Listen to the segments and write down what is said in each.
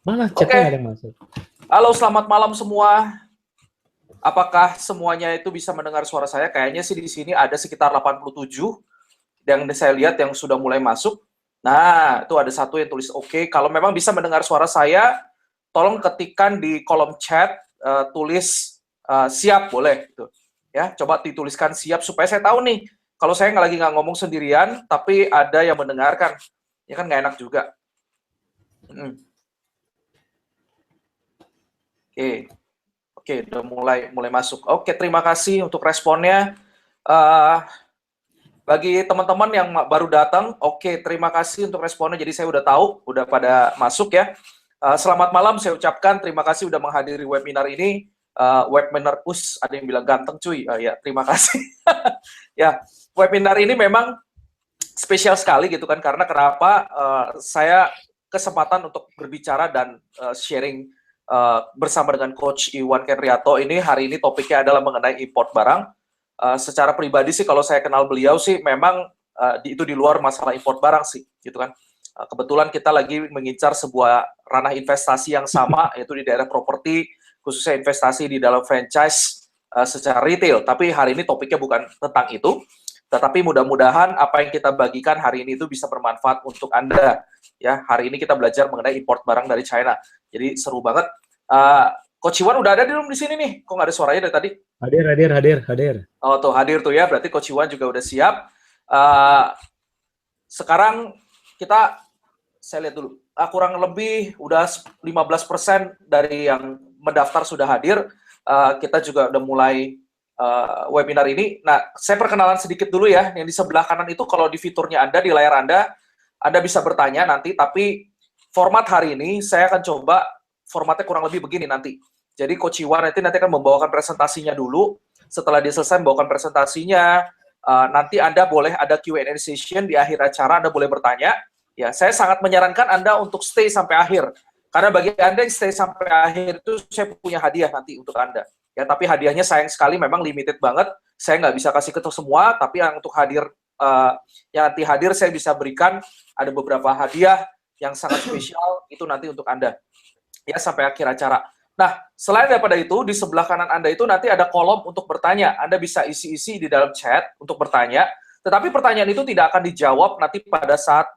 Mana chatnya nggak ada Oke, yang masuk? halo selamat malam semua. Apakah semuanya itu bisa mendengar suara saya? Kayaknya sih di sini ada sekitar 87 yang saya lihat yang sudah mulai masuk. Nah, itu ada satu yang tulis oke. Kalau memang bisa mendengar suara saya, tolong ketikkan di kolom chat, tulis siap boleh. Gitu. Ya, coba dituliskan siap supaya saya tahu nih. Kalau saya lagi nggak ngomong sendirian, tapi ada yang mendengarkan, ya kan nggak enak juga. Oke. Oke, udah mulai masuk. Oke, terima kasih untuk responnya. Uh, bagi teman-teman yang baru datang, oke, terima kasih untuk responnya. Jadi saya udah tahu, udah pada masuk ya. Selamat malam, saya ucapkan terima kasih udah menghadiri webinar ini. Webinar ada yang bilang ganteng cuy. Ya, terima kasih. Ya, webinar ini memang spesial sekali gitu kan, karena kenapa saya kesempatan untuk berbicara dan sharing bersama dengan Coach Iwan Kenriato ini. Hari ini topiknya adalah mengenai import barang. Secara pribadi sih kalau saya kenal beliau sih memang itu di luar masalah import barang sih gitu kan. Kebetulan kita lagi mengincar sebuah ranah investasi yang sama, yaitu di daerah properti, khususnya investasi di dalam franchise secara retail. Tapi hari ini topiknya bukan tentang itu, tetapi mudah-mudahan apa yang kita bagikan hari ini itu bisa bermanfaat untuk Anda. Ya, hari ini kita belajar mengenai import barang dari China. Jadi seru banget. Coach Iwan udah ada di sini nih. Kok nggak ada suaranya dari tadi? Hadir. Oh, tuh hadir tuh ya. Berarti Coach Iwan juga udah siap. Uh, sekarang saya lihat dulu. Kurang lebih udah 15% dari yang mendaftar sudah hadir. Kita juga udah mulai webinar ini. Nah, saya perkenalan sedikit dulu ya. Yang di sebelah kanan itu kalau di fiturnya Anda, di layar Anda bisa bertanya nanti. Tapi format hari ini saya akan coba formatnya kurang lebih begini nanti. Jadi Coach Iwan nanti akan membawakan presentasinya dulu. Setelah dia selesai membawakan presentasinya, nanti Anda boleh ada Q&A session di akhir acara. Anda boleh bertanya. Ya, saya sangat menyarankan Anda untuk stay sampai akhir. Karena bagi Anda yang stay sampai akhir itu saya punya hadiah nanti untuk Anda. Ya, tapi hadiahnya sayang sekali memang limited banget. Saya nggak bisa kasih ke semua, tapi yang untuk yang nanti hadir saya bisa berikan ada beberapa hadiah yang sangat spesial itu nanti untuk Anda. Ya, sampai akhir acara. Nah, selain daripada itu, di sebelah kanan Anda itu nanti ada kolom untuk bertanya. Anda bisa isi-isi di dalam chat untuk bertanya, tetapi pertanyaan itu tidak akan dijawab nanti pada saat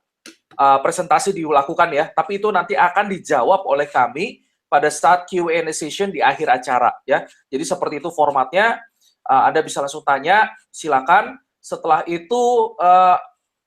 presentasi dilakukan ya, tapi itu nanti akan dijawab oleh kami pada saat Q&A session di akhir acara ya. Jadi seperti itu formatnya. Anda bisa langsung tanya, silakan. Setelah itu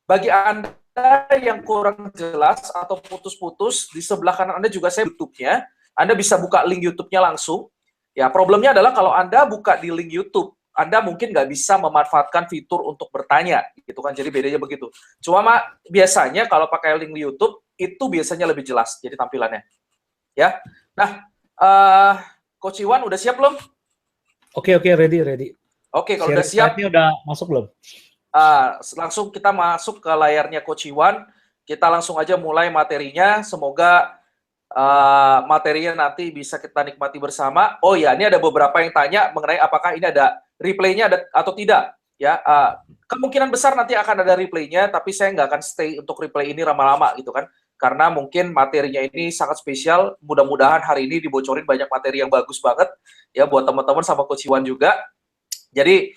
bagi Anda yang kurang jelas atau putus-putus, di sebelah kanan Anda juga saya YouTube-nya. Anda bisa buka link YouTube-nya langsung. Ya, problemnya adalah kalau Anda buka di link YouTube, Anda mungkin nggak bisa memanfaatkan fitur untuk bertanya, gitu kan? Jadi bedanya begitu. Cuma biasanya kalau pakai link YouTube itu biasanya lebih jelas, jadi tampilannya. Ya, nah, Coach Iwan udah siap belum? Oke, ready. Oke, kalau udah siap, slide-nya udah masuk belum? langsung kita masuk ke layarnya Coach Iwan. Kita langsung aja mulai materinya. Semoga materinya nanti bisa kita nikmati bersama. Oh ya, ini ada beberapa yang tanya mengenai apakah ini ada replaynya atau tidak. Ya, kemungkinan besar nanti akan ada replaynya, tapi saya nggak akan stay untuk replay ini lama-lama gitu kan. Karena mungkin materinya ini sangat spesial. Mudah-mudahan hari ini dibocorin banyak materi yang bagus banget ya buat teman-teman sama Coach Iwan juga. Jadi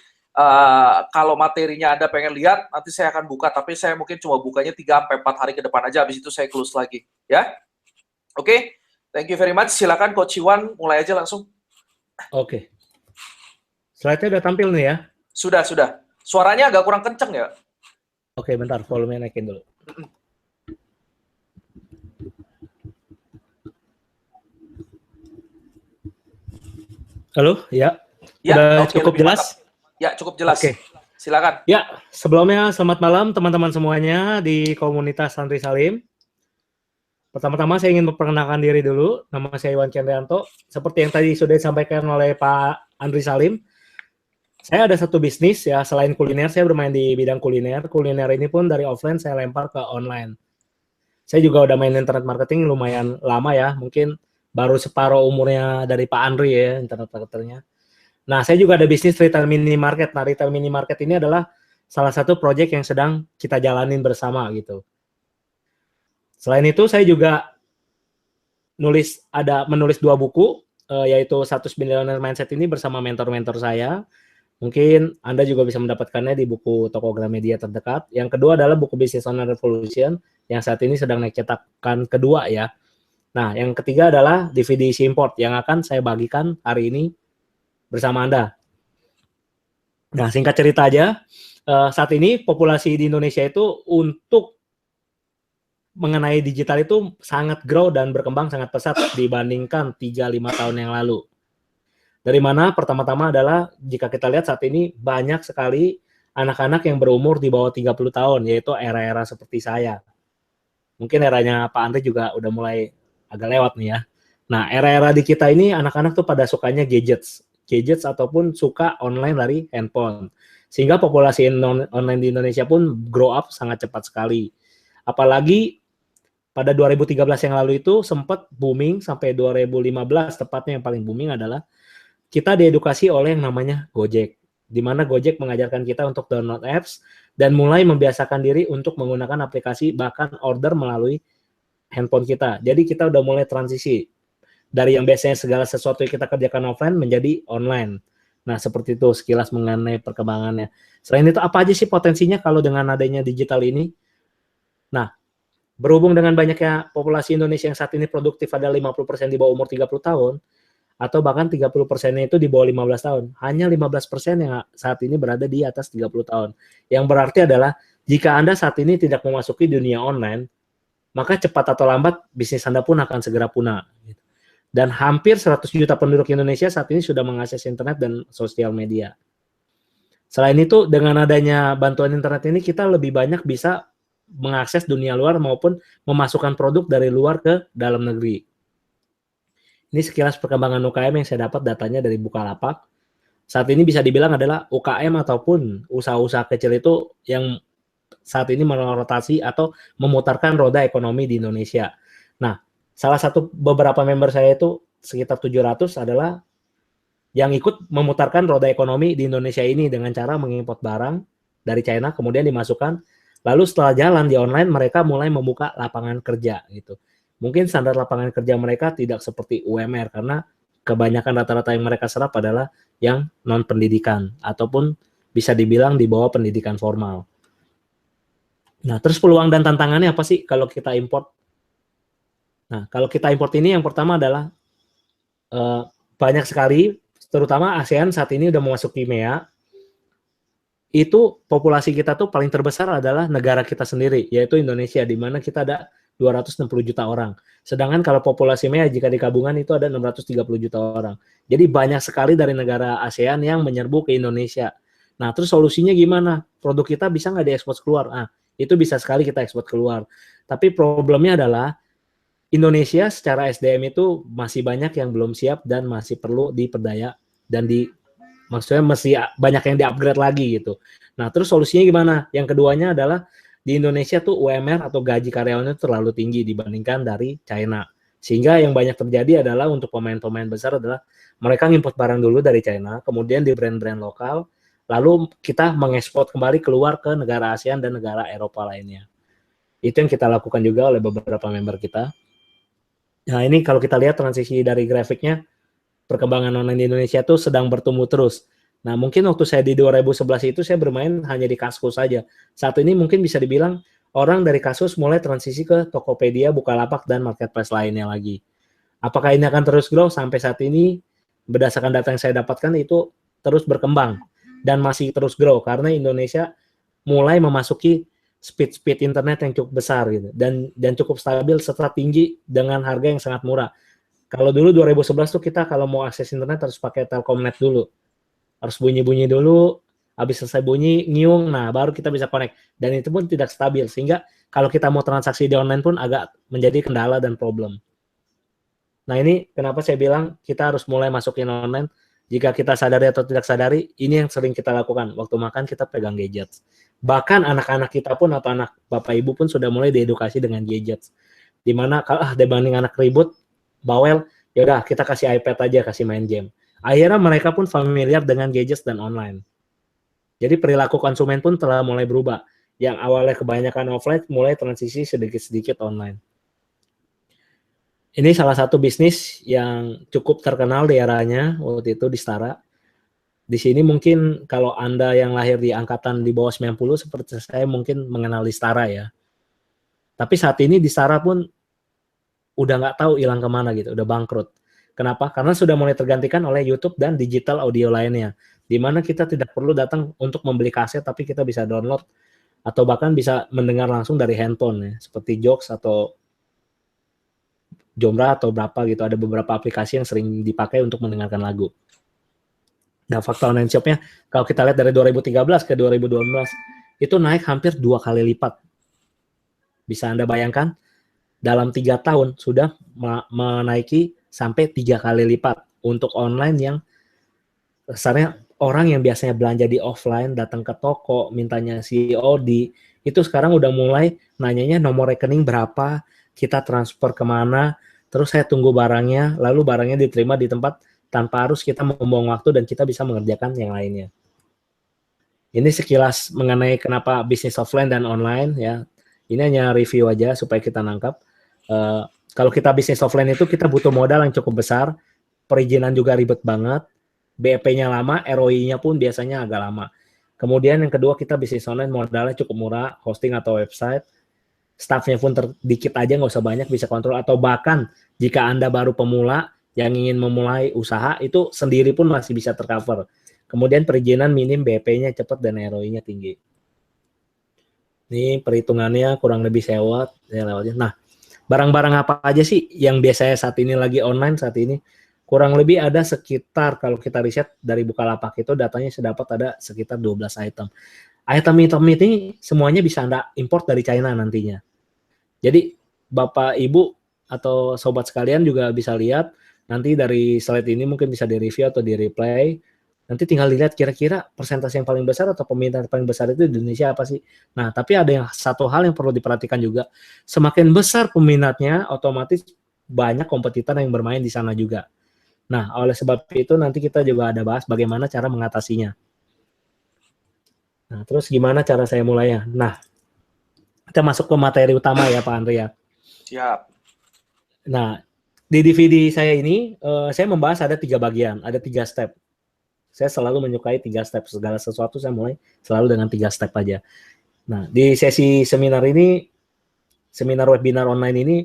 kalau materinya Anda pengen lihat, nanti saya akan buka, tapi saya mungkin cuma bukanya 3-4 hari ke depan aja, habis itu saya close lagi. Ya, oke, thank you very much. Silakan Coach Iwan, mulai aja langsung. Oke. Slide-nya udah tampil nih ya? Sudah. Suaranya agak kurang kenceng ya? Oke, bentar, volume naikin dulu. Halo, ya? Udah Oke, cukup jelas? mantap. Ya, cukup jelas. Oke. Silakan. Ya, sebelumnya selamat malam teman-teman semuanya di komunitas Andri Salim. Pertama-tama saya ingin memperkenalkan diri dulu. Nama saya Iwan Kenrianto. Seperti yang tadi sudah disampaikan oleh Pak Andri Salim, saya ada satu bisnis ya, selain kuliner, saya bermain di bidang kuliner. Kuliner ini pun dari offline saya lempar ke online. Saya juga udah main internet marketing lumayan lama ya, mungkin baru separuh umurnya dari Pak Andri ya, internet marketernya. Nah, saya juga ada bisnis retail minimarket. Nah, retail minimarket ini adalah salah satu proyek yang sedang kita jalanin bersama gitu. Selain itu, saya juga menulis 2 buku, yaitu 100 Billionaire Mindset ini bersama mentor-mentor saya. Mungkin Anda juga bisa mendapatkannya di buku toko Gramedia terdekat. Yang kedua adalah buku Business Owner Revolution yang saat ini sedang naik cetakan kedua ya. Nah, yang ketiga adalah DVD isi import yang akan saya bagikan hari ini bersama Anda. Nah, singkat cerita aja, saat ini populasi di Indonesia itu untuk mengenai digital itu sangat grow dan berkembang sangat pesat dibandingkan 3-5 tahun yang lalu. Dari mana? Pertama-tama adalah jika kita lihat saat ini banyak sekali anak-anak yang berumur di bawah 30 tahun, yaitu era-era seperti saya. Mungkin eranya Pak Andre juga udah mulai agak lewat nih ya. Nah, era-era di kita ini anak-anak tuh pada sukanya gadgets ataupun suka online dari handphone. Sehingga populasi online di Indonesia pun grow up sangat cepat sekali. Apalagi pada 2013 yang lalu itu sempat booming sampai 2015, tepatnya yang paling booming adalah kita diedukasi oleh yang namanya Gojek, di mana Gojek mengajarkan kita untuk download apps dan mulai membiasakan diri untuk menggunakan aplikasi, bahkan order melalui handphone kita. Jadi kita udah mulai transisi dari yang biasanya segala sesuatu yang kita kerjakan offline menjadi online. Nah, seperti itu sekilas mengenai perkembangannya. Selain itu, apa aja sih potensinya kalau dengan adanya digital ini? Nah, berhubung dengan banyaknya populasi Indonesia yang saat ini produktif ada 50% di bawah umur 30 tahun, atau bahkan 30%-nya itu di bawah 15 tahun. Hanya 15% yang saat ini berada di atas 30 tahun. Yang berarti adalah, jika Anda saat ini tidak memasuki dunia online, maka cepat atau lambat bisnis Anda pun akan segera punah. Dan hampir 100 juta penduduk Indonesia saat ini sudah mengakses internet dan sosial media. Selain itu, dengan adanya bantuan internet ini, kita lebih banyak bisa mengakses dunia luar maupun memasukkan produk dari luar ke dalam negeri. Ini sekilas perkembangan UKM yang saya dapat datanya dari Bukalapak. Saat ini bisa dibilang adalah UKM ataupun usaha-usaha kecil itu yang saat ini merotasi atau memutarkan roda ekonomi di Indonesia. Nah, salah satu beberapa member saya itu sekitar 700 adalah yang ikut memutarkan roda ekonomi di Indonesia ini dengan cara mengimpor barang dari China, kemudian dimasukkan. Lalu setelah jalan di online, mereka mulai membuka lapangan kerja gitu. Mungkin standar lapangan kerja mereka tidak seperti UMR karena kebanyakan rata-rata yang mereka serap adalah yang non-pendidikan ataupun bisa dibilang di bawah pendidikan formal. Nah, terus peluang dan tantangannya apa sih kalau kita import? Nah, kalau kita import ini yang pertama adalah banyak sekali, terutama ASEAN saat ini udah memasuki MEA, itu populasi kita tuh paling terbesar adalah negara kita sendiri, yaitu Indonesia, di mana kita ada 260 juta orang. Sedangkan kalau populasi MEA jika digabungan itu ada 630 juta orang. Jadi banyak sekali dari negara ASEAN yang menyerbu ke Indonesia. Nah, terus solusinya gimana? Produk kita bisa nggak diekspor keluar? Ah, itu bisa sekali kita ekspor keluar. Tapi problemnya adalah Indonesia secara SDM itu masih banyak yang belum siap dan masih perlu diperdaya dan maksudnya masih banyak yang di-upgrade lagi gitu. Nah, terus solusinya gimana? Yang keduanya adalah di Indonesia tuh UMR atau gaji karyawannya terlalu tinggi dibandingkan dari China. Sehingga yang banyak terjadi adalah untuk pemain-pemain besar adalah mereka ngimport barang dulu dari China, kemudian di brand-brand lokal, lalu kita mengekspor kembali keluar ke negara ASEAN dan negara Eropa lainnya. Itu yang kita lakukan juga oleh beberapa member kita. Nah, ini kalau kita lihat transisi dari grafiknya, perkembangan online di Indonesia itu sedang bertumbuh terus. Nah, mungkin waktu saya di 2011 itu saya bermain hanya di Kaskus saja. Saat ini mungkin bisa dibilang orang dari Kaskus mulai transisi ke Tokopedia, Bukalapak, dan marketplace lainnya lagi. Apakah ini akan terus grow? Sampai saat ini, berdasarkan data yang saya dapatkan, itu terus berkembang dan masih terus grow karena Indonesia mulai memasuki speed internet yang cukup besar gitu dan cukup stabil serta tinggi dengan harga yang sangat murah. Kalau dulu 2011 tuh kita kalau mau akses internet harus pakai Telkomnet dulu. Harus bunyi-bunyi dulu, habis selesai bunyi, ngiung, nah baru kita bisa connect. Dan itu pun tidak stabil, sehingga kalau kita mau transaksi di online pun agak menjadi kendala dan problem. Nah ini kenapa saya bilang kita harus mulai masukin online. Jika kita sadari atau tidak sadari, ini yang sering kita lakukan. Waktu makan kita pegang gadget. Bahkan anak-anak kita pun atau anak bapak ibu pun sudah mulai diedukasi dengan gadget. Dimana kalau dibanding anak ribut, bawel, ya udah kita kasih iPad aja, kasih main game. Akhirnya mereka pun familiar dengan gadget dan online. Jadi perilaku konsumen pun telah mulai berubah. Yang awalnya kebanyakan offline mulai transisi sedikit-sedikit online. Ini salah satu bisnis yang cukup terkenal di eranya waktu itu di Stara. Di sini mungkin kalau Anda yang lahir di angkatan di bawah 90 seperti saya mungkin mengenal di Stara ya. Tapi saat ini di Stara pun udah nggak tahu hilang kemana gitu, udah bangkrut. Kenapa? Karena sudah mulai tergantikan oleh YouTube dan digital audio lainnya, di mana kita tidak perlu datang untuk membeli kaset, tapi kita bisa download atau bahkan bisa mendengar langsung dari handphone ya, seperti Joox atau Jomra atau berapa gitu. Ada beberapa aplikasi yang sering dipakai untuk mendengarkan lagu. Nah, fakta online shop-nya kalau kita lihat dari 2013 ke 2012 itu naik hampir 2 kali lipat. Bisa Anda bayangkan dalam 3 tahun sudah menaiki sampai 3 kali lipat untuk online yang dasarnya orang yang biasanya belanja di offline datang ke toko mintanya COD itu sekarang udah mulai nanyanya nomor rekening berapa, kita transfer kemana, terus saya tunggu barangnya, lalu barangnya diterima di tempat tanpa harus kita membuang waktu dan kita bisa mengerjakan yang lainnya. Ini sekilas mengenai kenapa bisnis offline dan online ya. Ini hanya review aja supaya kita nangkap. Kalau kita bisnis offline itu kita butuh modal yang cukup besar, perizinan juga ribet banget, BEP-nya lama, ROI-nya pun biasanya agak lama. Kemudian yang kedua kita bisnis online modalnya cukup murah, hosting atau website, staffnya pun dikit aja nggak usah banyak, bisa kontrol. Atau bahkan jika Anda baru pemula yang ingin memulai usaha itu sendiri pun masih bisa tercover. Kemudian perizinan minim, BEP-nya cepat dan ROI-nya tinggi. Ini perhitungannya kurang lebih saya lewatnya. Nah, barang-barang apa aja sih yang biasanya saat ini lagi online saat ini? Kurang lebih ada sekitar, kalau kita riset dari Bukalapak itu datanya saya dapat ada sekitar 12 item. Item-item ini semuanya bisa Anda import dari China nantinya. Jadi Bapak, Ibu, atau sobat sekalian juga bisa lihat, nanti dari slide ini mungkin bisa di-review atau di-replay. Nanti tinggal dilihat kira-kira persentase yang paling besar atau peminat paling besar itu di Indonesia apa sih. Nah, tapi ada yang satu hal yang perlu diperhatikan juga. Semakin besar peminatnya, otomatis banyak kompetitor yang bermain di sana juga. Nah, oleh sebab itu nanti kita juga ada bahas bagaimana cara mengatasinya. Nah, terus gimana cara saya mulainya? Nah, kita masuk ke materi utama ya Pak Andrea. Siap. Nah, di DVD saya ini, saya membahas ada 3 bagian, ada 3 step. Saya selalu menyukai 3 step, segala sesuatu saya mulai selalu dengan 3 step aja. Nah, di sesi seminar ini, seminar webinar online ini,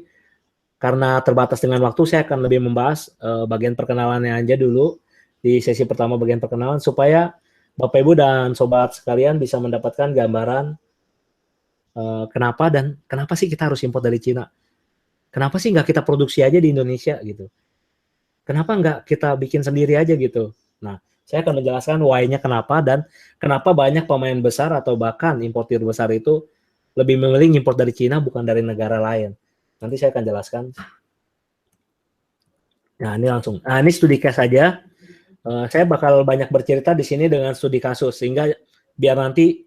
karena terbatas dengan waktu, saya akan lebih membahas bagian perkenalannya aja dulu, di sesi pertama bagian perkenalan, supaya Bapak Ibu dan Sobat sekalian bisa mendapatkan gambaran kenapa sih kita harus import dari Cina. Kenapa sih nggak kita produksi aja di Indonesia gitu. Kenapa nggak kita bikin sendiri aja gitu. Nah, saya akan menjelaskan why-nya kenapa dan kenapa banyak pemain besar atau bahkan importir besar itu lebih memilih import dari Cina bukan dari negara lain. Nanti saya akan jelaskan. Nah, ini langsung. Nah, ini studi case saja. Saya bakal banyak bercerita di sini dengan studi kasus, sehingga biar nanti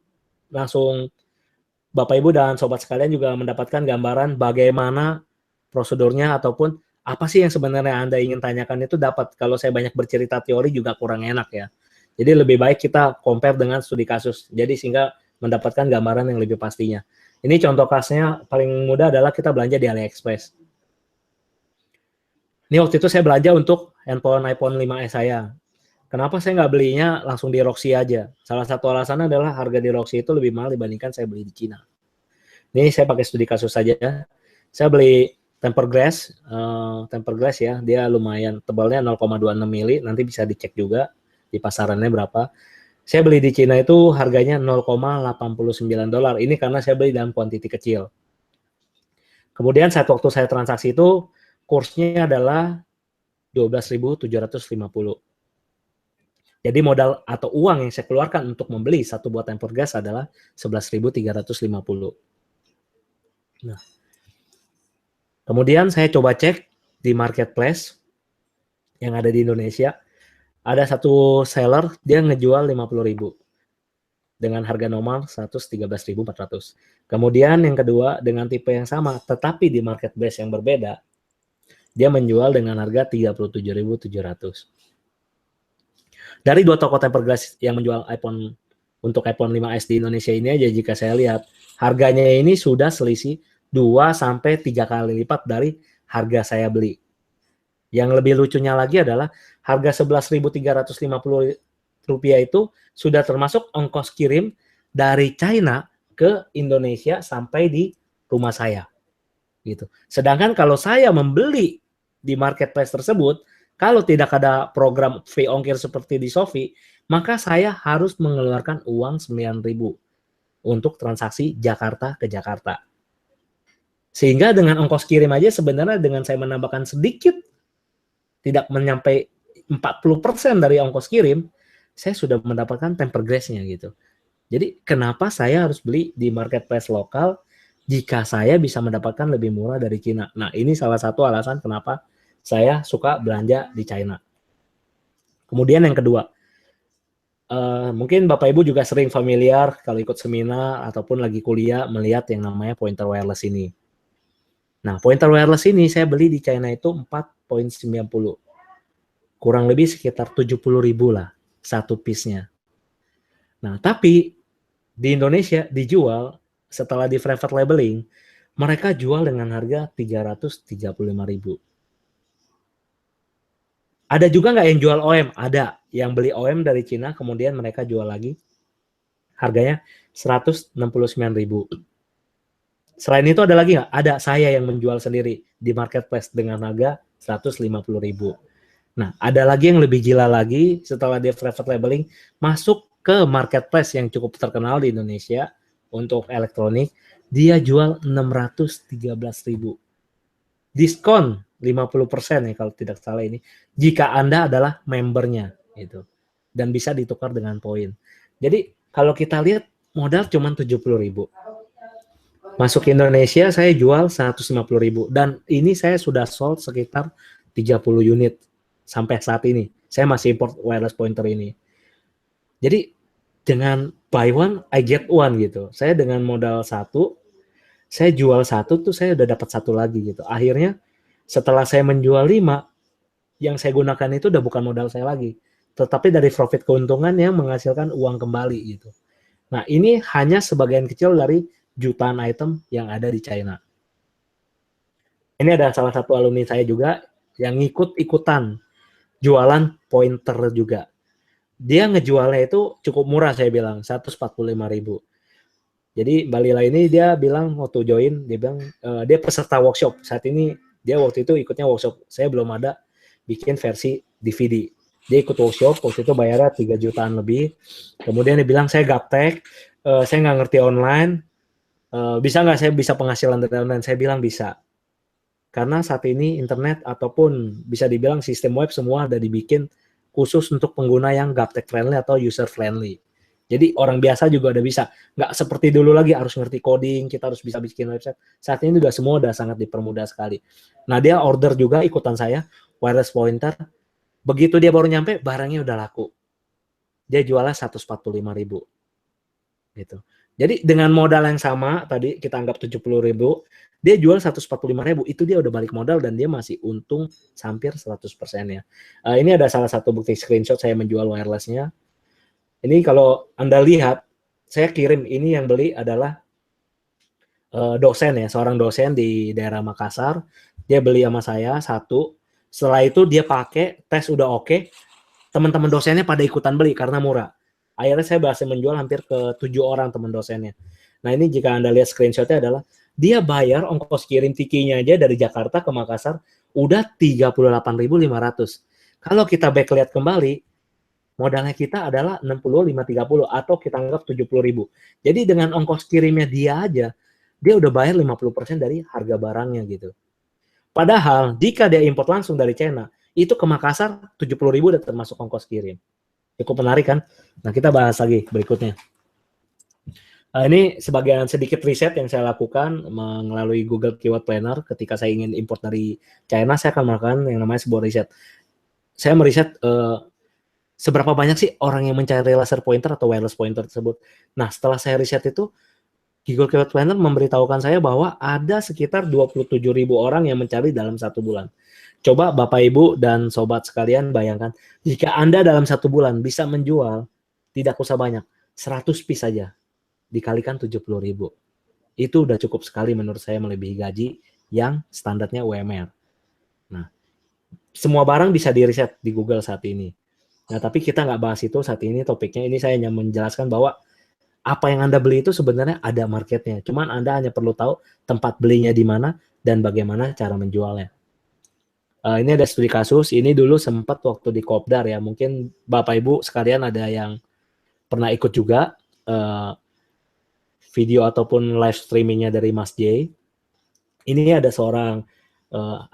langsung Bapak Ibu dan Sobat sekalian juga mendapatkan gambaran bagaimana prosedurnya ataupun apa sih yang sebenarnya Anda ingin tanyakan itu dapat. Kalau saya banyak bercerita teori juga kurang enak ya. Jadi lebih baik kita compare dengan studi kasus. Jadi sehingga mendapatkan gambaran yang lebih pastinya. Ini contoh kasusnya paling mudah adalah kita belanja di AliExpress. Ini waktu itu saya belanja untuk handphone iPhone 5S saya. Kenapa saya nggak belinya langsung di Roxy aja? Salah satu alasannya adalah harga di Roxy itu lebih mahal dibandingkan saya beli di Cina. Ini saya pakai studi kasus saja. Saya beli tempered glass ya, dia lumayan tebalnya 0,26 mili, nanti bisa dicek juga di pasarannya berapa. Saya beli di Cina itu harganya $0,89. Ini karena saya beli dalam kuantiti kecil. Kemudian saat waktu saya transaksi itu kursnya adalah 12.750. Jadi modal atau uang yang saya keluarkan untuk membeli satu buah tempered glass adalah 11.350. Nah, kemudian saya coba cek di marketplace yang ada di Indonesia. Ada satu seller, dia ngejual 50.000 dengan harga normal 113.400. Kemudian yang kedua dengan tipe yang sama, tetapi di marketplace yang berbeda, dia menjual dengan harga 37.700. Dari 2 toko tempered glass yang menjual iPhone untuk iPhone 5S di Indonesia ini aja, jika saya lihat harganya ini sudah selisih 2-3 kali lipat dari harga saya beli. Yang lebih lucunya lagi adalah harga Rp11.350 itu sudah termasuk ongkos kirim dari China ke Indonesia sampai di rumah saya. Gitu. Sedangkan kalau saya membeli di marketplace tersebut, kalau tidak ada program free ongkir seperti di Shopee, maka saya harus mengeluarkan uang 9.000 untuk transaksi Jakarta ke Jakarta. Sehingga dengan ongkos kirim aja sebenarnya dengan saya menambahkan sedikit, tidak menyampai 40% dari ongkos kirim, saya sudah mendapatkan temper grace-nya gitu. Jadi kenapa saya harus beli di marketplace lokal jika saya bisa mendapatkan lebih murah dari Cina? Nah, ini salah satu alasan kenapa saya suka belanja di China. Kemudian yang kedua, mungkin Bapak Ibu juga sering familiar kalau ikut seminar ataupun lagi kuliah melihat yang namanya pointer wireless ini. Nah, pointer wireless ini saya beli di China itu 4.90. Kurang lebih sekitar 70.000 lah satu piece-nya. Nah, tapi di Indonesia dijual setelah di private labeling, mereka jual dengan harga 335.000. Ada juga nggak yang jual OEM? Ada. Yang beli OEM dari Cina, kemudian mereka jual lagi. Harganya 169.000. Selain itu ada lagi nggak? Ada, saya yang menjual sendiri di marketplace dengan harga 150.000. Nah, ada lagi yang lebih gila lagi setelah dia private labeling, masuk ke marketplace yang cukup terkenal di Indonesia untuk elektronik, dia jual 613.000. Diskon 50% ya kalau tidak salah ini, jika Anda adalah membernya gitu. Dan bisa ditukar dengan poin. Jadi kalau kita lihat modal cuma 70.000. Masuk ke Indonesia saya jual 150.000 dan ini saya sudah sold sekitar 30 unit sampai saat ini. Saya masih import wireless pointer ini. Jadi dengan buy one I get one gitu. Saya dengan modal satu, saya jual satu tuh saya udah dapat satu lagi gitu. Akhirnya setelah saya menjual 5, yang saya gunakan itu udah bukan modal saya lagi, tetapi dari profit keuntungan yang menghasilkan uang kembali gitu. Nah, ini hanya sebagian kecil dari jutaan item yang ada di China. Ini ada salah satu alumni saya juga yang ikut-ikutan jualan pointer juga. Dia ngejualnya itu cukup murah saya bilang, 145.000. Jadi Mbak Lila ini dia bilang waktu join, dia bilang dia peserta workshop. Saat ini dia waktu itu ikutnya workshop. Saya belum ada bikin versi DVD. Dia ikut workshop, waktu itu bayarnya 3 jutaan lebih. Kemudian dia bilang, saya gaptek, saya nggak ngerti online, bisa nggak saya bisa penghasilan dari online? Saya bilang bisa. Karena saat ini internet ataupun bisa dibilang sistem web semua ada dibikin khusus untuk pengguna yang gaptek friendly atau user friendly. Jadi orang biasa juga udah bisa. Nggak seperti dulu lagi harus ngerti coding, kita harus bisa bikin website. Saat ini juga semua udah sangat dipermudah sekali. Nah, dia order juga ikutan saya, wireless pointer. Begitu dia baru nyampe, barangnya udah laku. Dia jualnya 145.000. Gitu. Jadi dengan modal yang sama, tadi kita anggap 70.000, dia jual 145.000, itu dia udah balik modal dan dia masih untung hampir 100% ya. Ini ada salah satu bukti screenshot saya menjual wirelessnya. Ini kalau Anda lihat, saya kirim ini yang beli adalah dosen ya, seorang dosen di daerah Makassar. Dia beli sama saya satu. Setelah itu dia pakai, tes udah oke. Teman-teman dosennya pada ikutan beli karena murah. Akhirnya saya berhasil menjual hampir ke 7 orang teman dosennya. Nah, ini jika Anda lihat screenshotnya adalah dia bayar ongkos kirim tikinya aja dari Jakarta ke Makassar udah 38.500. Kalau kita back lihat kembali, modalnya kita adalah 65.30 atau kita anggap 70.000. Jadi dengan ongkos kirimnya dia aja, dia udah bayar 50% dari harga barangnya gitu. Padahal jika dia import langsung dari China, itu ke Makassar 70.000 udah termasuk ongkos kirim. Cukup menarik kan? Nah, kita bahas lagi berikutnya. Ini sebagian sedikit riset yang saya lakukan melalui Google Keyword Planner ketika saya ingin import dari China, saya akan melakukan yang namanya sebuah riset. Saya meriset seberapa banyak sih orang yang mencari laser pointer atau wireless pointer tersebut. Nah, setelah saya riset itu, Google Keyword Planner memberitahukan saya bahwa ada sekitar 27.000 orang yang mencari dalam 1 bulan. Coba Bapak Ibu dan Sobat sekalian bayangkan, jika Anda dalam 1 bulan bisa menjual, tidak usah banyak, 100 piece saja, dikalikan 70.000. Itu udah cukup sekali menurut saya melebihi gaji yang standarnya UMR. Nah, semua barang bisa di-riset di Google saat ini. Nah, tapi kita nggak bahas itu saat ini topiknya. Ini saya hanya menjelaskan bahwa apa yang Anda beli itu sebenarnya ada marketnya. Cuman Anda hanya perlu tahu tempat belinya di mana dan bagaimana cara menjualnya. Ini ada studi kasus. Ini dulu sempat waktu di Kopdar ya. Mungkin Bapak Ibu sekalian ada yang pernah ikut juga video ataupun live streamingnya dari Mas J. Ini ada seorang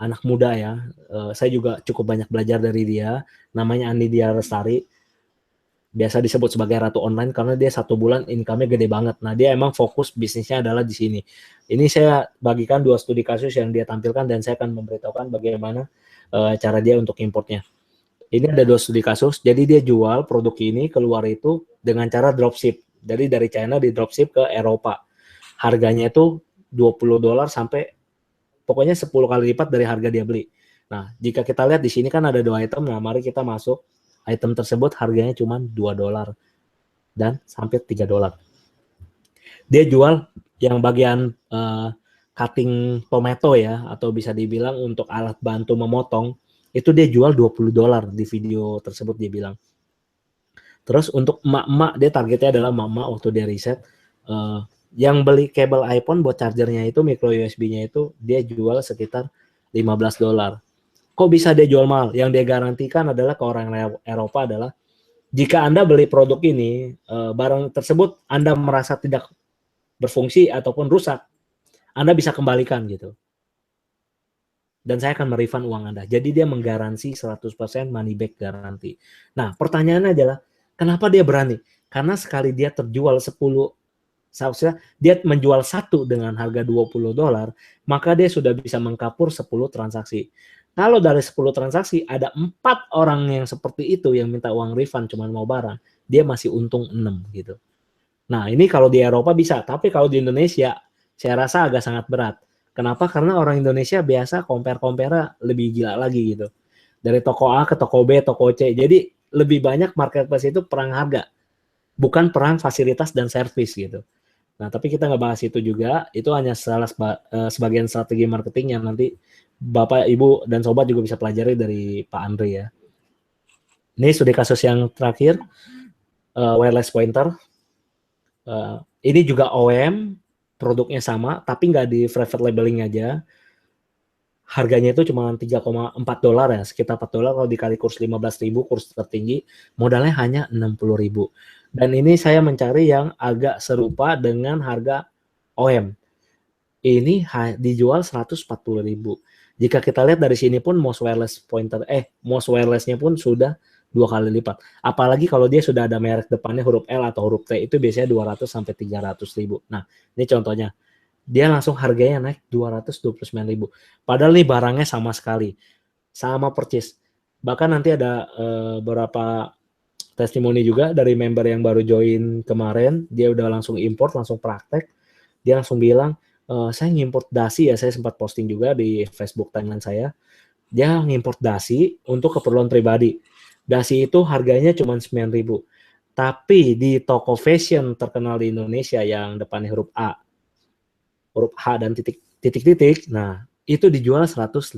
anak muda ya. Saya juga cukup banyak belajar dari dia. Namanya Andi Dia Lestari. Biasa disebut sebagai ratu online karena dia 1 bulan income-nya gede banget. Nah, dia emang fokus bisnisnya adalah di sini. Ini saya bagikan 2 studi kasus yang dia tampilkan dan saya akan memberitahukan bagaimana cara dia untuk importnya. Ini ada 2 studi kasus. Jadi dia jual produk ini keluar itu dengan cara dropship. Jadi dari China di dropship ke Eropa. Harganya itu $20 sampai pokoknya 10 kali lipat dari harga dia beli. Nah, jika kita lihat di sini kan ada 2 item. Nah, mari kita masuk. Item tersebut harganya cuma $2 dan sampai $3. Dia jual yang bagian cutting tomato ya, atau bisa dibilang untuk alat bantu memotong, itu dia jual $20 di video tersebut dia bilang. Terus untuk emak-emak, dia targetnya adalah emak-emak waktu dia riset, yang beli kabel iPhone buat chargernya itu, micro USB-nya itu, dia jual sekitar $15. Kok bisa dia jual mahal? Yang dia garantikan adalah ke orang Eropa adalah jika Anda beli produk ini, barang tersebut Anda merasa tidak berfungsi ataupun rusak, Anda bisa kembalikan gitu. Dan saya akan merefund uang Anda. Jadi dia menggaransi 100% money back garansi. Nah, pertanyaannya adalah kenapa dia berani? Karena sekali dia terjual 10, seharusnya dia menjual 1 dengan harga $20, maka dia sudah bisa mengkapur 10 transaksi. Kalau dari 10 transaksi ada 4 orang yang seperti itu yang minta uang refund cuma mau barang, dia masih untung 6 gitu. Nah, ini kalau di Eropa bisa, tapi kalau di Indonesia saya rasa agak sangat berat. Kenapa? Karena orang Indonesia biasa compare lebih gila lagi gitu. Dari toko A ke toko B, toko C. Jadi lebih banyak marketplace itu perang harga, bukan perang fasilitas dan servis gitu. Nah, tapi kita nggak bahas itu juga. Itu hanya salah sebagian strategi marketing yang nanti Bapak, Ibu, dan Sobat juga bisa pelajari dari Pak Andre ya. Ini studi kasus yang terakhir, wireless pointer. Ini juga OEM, produknya sama, tapi nggak di private labeling aja. Harganya itu cuma $3,4 ya, sekitar $4 kalau dikali kurs 15.000, kurs tertinggi, modalnya hanya 60.000. Dan ini saya mencari yang agak serupa dengan harga OEM. Ini dijual 140.000. Jika kita lihat dari sini pun mouse wireless-nya pun sudah 2 kali lipat. Apalagi kalau dia sudah ada merek depannya huruf L atau huruf T, itu biasanya 200 sampai 300.000. Nah, ini contohnya. Dia langsung harganya naik 229.000. Padahal ini barangnya sama sekali. Sama persis. Bahkan nanti ada beberapa testimoni juga dari member yang baru join kemarin, dia udah langsung import, langsung praktek. Dia langsung bilang, saya ngimport dasi ya, saya sempat posting juga di Facebook timeline saya. Dia ngimport dasi untuk keperluan pribadi. Dasi itu harganya cuma 9.000. Tapi di toko fashion terkenal di Indonesia yang depannya huruf A, huruf H dan titik-titik, nah itu dijual 150.000.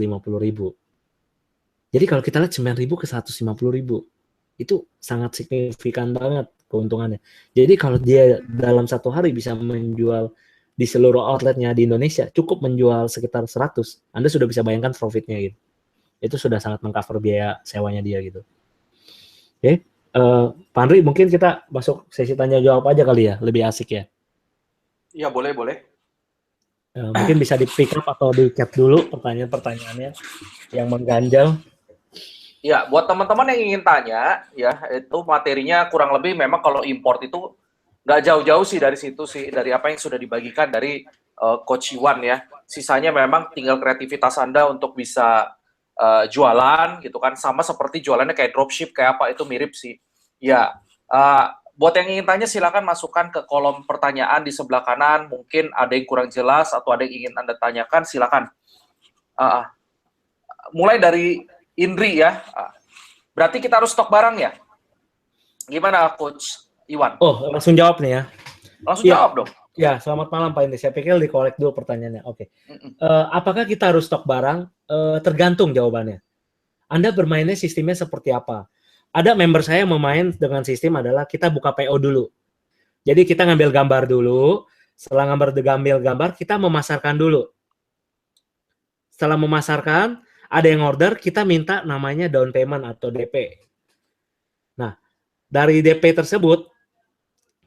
Jadi kalau kita lihat 9.000 ke 150.000, itu sangat signifikan banget keuntungannya. Jadi kalau dia dalam 1 hari bisa menjual di seluruh outletnya di Indonesia, cukup menjual sekitar 100, Anda sudah bisa bayangkan profitnya gitu. Itu sudah sangat mengcover biaya sewanya dia gitu. Oke, Pak Andri, mungkin kita masuk sesi tanya jawab aja kali ya, lebih asik ya. Iya, boleh. Mungkin bisa di pick up atau di cap dulu pertanyaan-pertanyaannya yang mengganjal. Ya, buat teman-teman yang ingin tanya, ya itu materinya kurang lebih memang kalau import itu nggak jauh-jauh sih dari situ sih, dari apa yang sudah dibagikan dari Coach Iwan ya. Sisanya memang tinggal kreativitas Anda untuk bisa jualan gitu kan, sama seperti jualannya kayak dropship kayak apa, itu mirip sih. Ya, buat yang ingin tanya silakan masukkan ke kolom pertanyaan di sebelah kanan, mungkin ada yang kurang jelas atau ada yang ingin Anda tanyakan, silakan. Mulai dari Indri ya, berarti kita harus stok barang ya? Gimana Coach Iwan? Oh, langsung jawab nih ya. Langsung jawab dong. Ya, selamat malam Pak Indi. Saya pikir dikolek dulu pertanyaannya. Oke. Apakah kita harus stok barang? Tergantung jawabannya. Anda bermainnya sistemnya seperti apa? Ada member saya yang memain dengan sistem adalah kita buka PO dulu. Jadi kita ngambil gambar dulu. Setelah ngambil gambar, kita memasarkan dulu. Setelah memasarkan, ada yang order, kita minta namanya down payment atau DP. Nah, dari DP tersebut,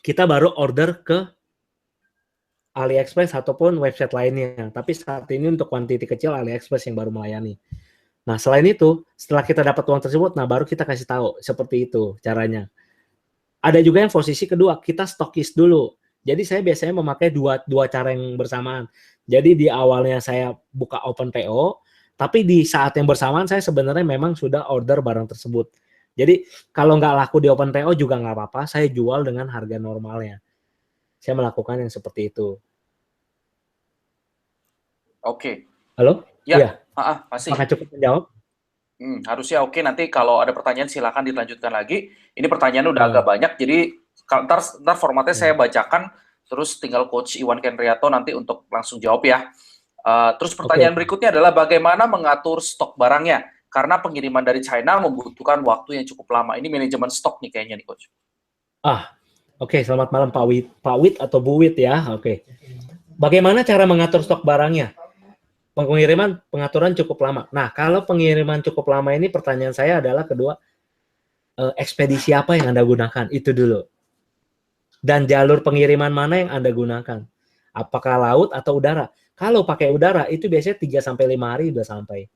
kita baru order ke AliExpress ataupun website lainnya. Tapi saat ini untuk kuantiti kecil AliExpress yang baru melayani. Nah, selain itu, setelah kita dapat uang tersebut, nah baru kita kasih tahu seperti itu caranya. Ada juga yang posisi kedua, kita stokis dulu. Jadi saya biasanya memakai dua cara yang bersamaan. Jadi di awalnya saya buka open PO, tapi di saat yang bersamaan saya sebenarnya memang sudah order barang tersebut. Jadi kalau nggak laku di open PO juga nggak apa-apa, saya jual dengan harga normalnya. Saya melakukan yang seperti itu. Oke. Halo? Ya, Iya. masih. Apakah cukup menjawab? Harusnya oke. Nanti kalau ada pertanyaan silakan dilanjutkan lagi. Ini pertanyaan udah agak banyak, jadi ntar formatnya saya bacakan, terus tinggal Coach Iwan Kenriato nanti untuk langsung jawab ya. Terus pertanyaan berikutnya adalah bagaimana mengatur stok barangnya? Karena pengiriman dari China membutuhkan waktu yang cukup lama. Ini manajemen stok nih kayaknya nih Coach. Oke, selamat malam Pak Wit atau Bu Wit ya. Oke. Bagaimana cara mengatur stok barangnya? Pengaturan cukup lama. Nah, kalau pengiriman cukup lama ini pertanyaan saya adalah kedua, ekspedisi apa yang Anda gunakan? Itu dulu. Dan jalur pengiriman mana yang Anda gunakan? Apakah laut atau udara? Kalau pakai udara, itu biasanya 3-5 hari udah sampai.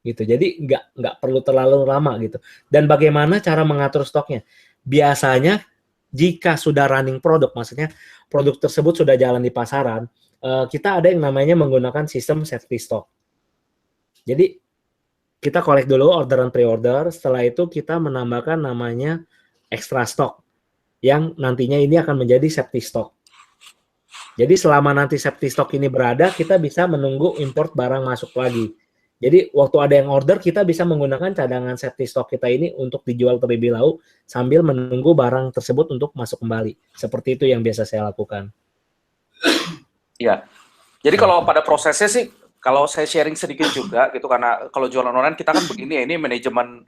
Gitu. Jadi nggak perlu terlalu lama gitu. Dan bagaimana cara mengatur stoknya? Biasanya jika sudah running produk, maksudnya produk tersebut sudah jalan di pasaran, kita ada yang namanya menggunakan sistem safety stock. Jadi kita collect dulu orderan pre-order, setelah itu kita menambahkan namanya extra stock yang nantinya ini akan menjadi safety stock. Jadi selama nanti safety stock ini berada, kita bisa menunggu import barang masuk lagi. Jadi waktu ada yang order, kita bisa menggunakan cadangan safety stock kita ini untuk dijual terlebih dahulu sambil menunggu barang tersebut untuk masuk kembali. Seperti itu yang biasa saya lakukan. Iya. Jadi kalau pada prosesnya sih, kalau saya sharing sedikit juga gitu, karena kalau jualan online kita kan begini ya, ini manajemen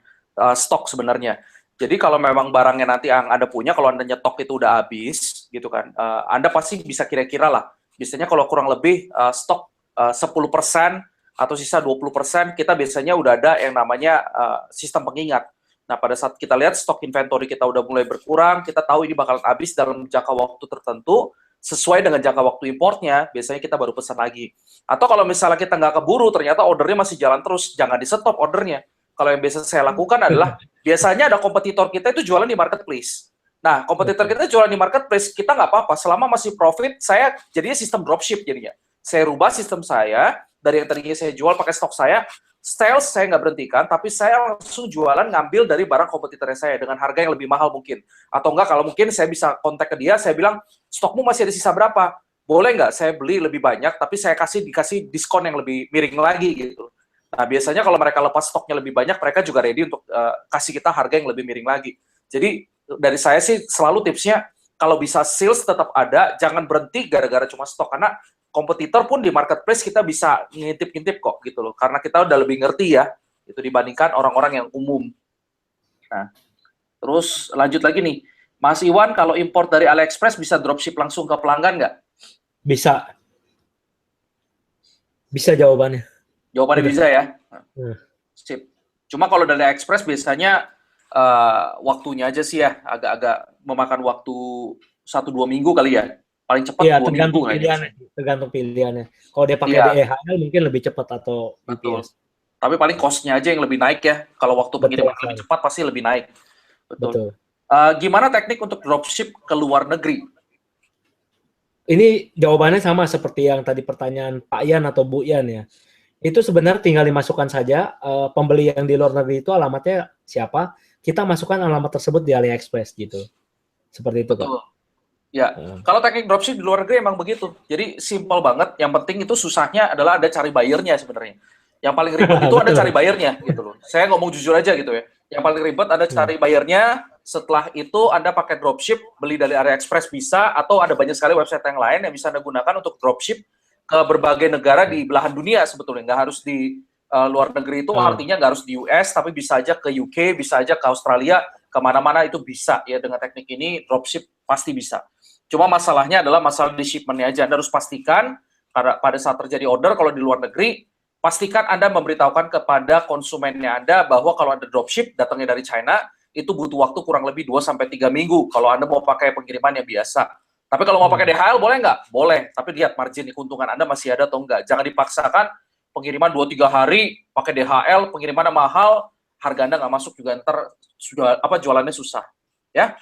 stok sebenarnya. Jadi kalau memang barangnya nanti yang Anda punya, kalau Anda nyetok itu udah habis gitu kan, Anda pasti bisa kira-kira lah. Biasanya kalau kurang lebih stok 10% atau sisa 20%, kita biasanya udah ada yang namanya sistem pengingat. Nah, pada saat kita lihat stok inventory kita udah mulai berkurang, kita tahu ini bakalan habis dalam jangka waktu tertentu, sesuai dengan jangka waktu importnya, biasanya kita baru pesan lagi. Atau kalau misalnya kita nggak keburu, ternyata ordernya masih jalan terus, jangan di-stop ordernya. Kalau yang biasa saya lakukan adalah, biasanya ada kompetitor kita itu jualan di marketplace. Nah, kompetitor kita jualan di marketplace, kita nggak apa-apa. Selama masih profit, saya jadinya sistem dropship jadinya. Saya rubah sistem saya, dari yang tadinya saya jual pakai stok saya, sales saya nggak berhentikan, tapi saya langsung jualan ngambil dari barang kompetitornya saya dengan harga yang lebih mahal mungkin. Atau enggak, kalau mungkin saya bisa kontak ke dia, saya bilang, stokmu masih ada sisa berapa? Boleh nggak saya beli lebih banyak, tapi saya dikasih diskon yang lebih miring lagi gitu. Nah, biasanya kalau mereka lepas stoknya lebih banyak, mereka juga ready untuk kasih kita harga yang lebih miring lagi. Jadi, dari saya sih selalu tipsnya, kalau bisa sales tetap ada, jangan berhenti gara-gara cuma stok. Karena kompetitor pun di marketplace kita bisa ngintip-ngintip kok gitu loh. Karena kita udah lebih ngerti ya, itu dibandingkan orang-orang yang umum. Nah, terus lanjut lagi nih. Mas Iwan, kalau import dari AliExpress bisa dropship langsung ke pelanggan nggak? Bisa. Bisa jawabannya. Jawabannya bisa ya? Sip. Cuma kalau dari AliExpress biasanya waktunya aja sih ya, agak-agak memakan waktu 1-2 minggu kali ya. Paling cepat 2 minggu kayaknya. Tergantung pilihannya. Kalau dia pakai DHL mungkin lebih cepat atau Betul. Tapi paling cost-nya aja yang lebih naik ya. Kalau waktu pengiriman lebih cepat pasti lebih naik. Betul. Gimana teknik untuk dropship ke luar negeri? Ini jawabannya sama seperti yang tadi pertanyaan Pak Yan atau Bu Yan ya. Itu sebenarnya tinggal dimasukkan saja, pembeli yang di luar negeri itu alamatnya siapa, kita masukkan alamat tersebut di AliExpress gitu. Seperti itu, Betul. Pak. Ya, kalau teknik dropship di luar negeri emang begitu. Jadi simpel banget. Yang penting itu susahnya adalah ada cari buyer-nya sebenarnya. Yang paling ribet itu ada cari buyer-nya gitu loh. Saya ngomong jujur aja gitu ya. Yang paling ribet ada cari buyer-nya, Setelah itu Anda pakai dropship, beli dari AliExpress bisa, atau ada banyak sekali website yang lain yang bisa Anda gunakan untuk dropship ke berbagai negara di belahan dunia sebetulnya. Nggak harus di luar negeri itu artinya nggak harus di US, tapi bisa aja ke UK, bisa aja ke Australia, kemana-mana itu bisa ya dengan teknik ini dropship pasti bisa. Cuma masalahnya adalah masalah di shipment-nya aja. Anda harus pastikan pada saat terjadi order kalau di luar negeri, pastikan Anda memberitahukan kepada konsumennya Anda bahwa kalau ada dropship datangnya dari China, itu butuh waktu kurang lebih 2-3 minggu kalau Anda mau pakai pengiriman yang biasa. Tapi kalau mau pakai DHL boleh nggak? Boleh, tapi lihat margin keuntungan Anda masih ada atau enggak. Jangan dipaksakan pengiriman 2-3 hari pakai DHL, pengirimannya mahal, harga Anda nggak masuk juga ntar sudah jualannya susah. Ya.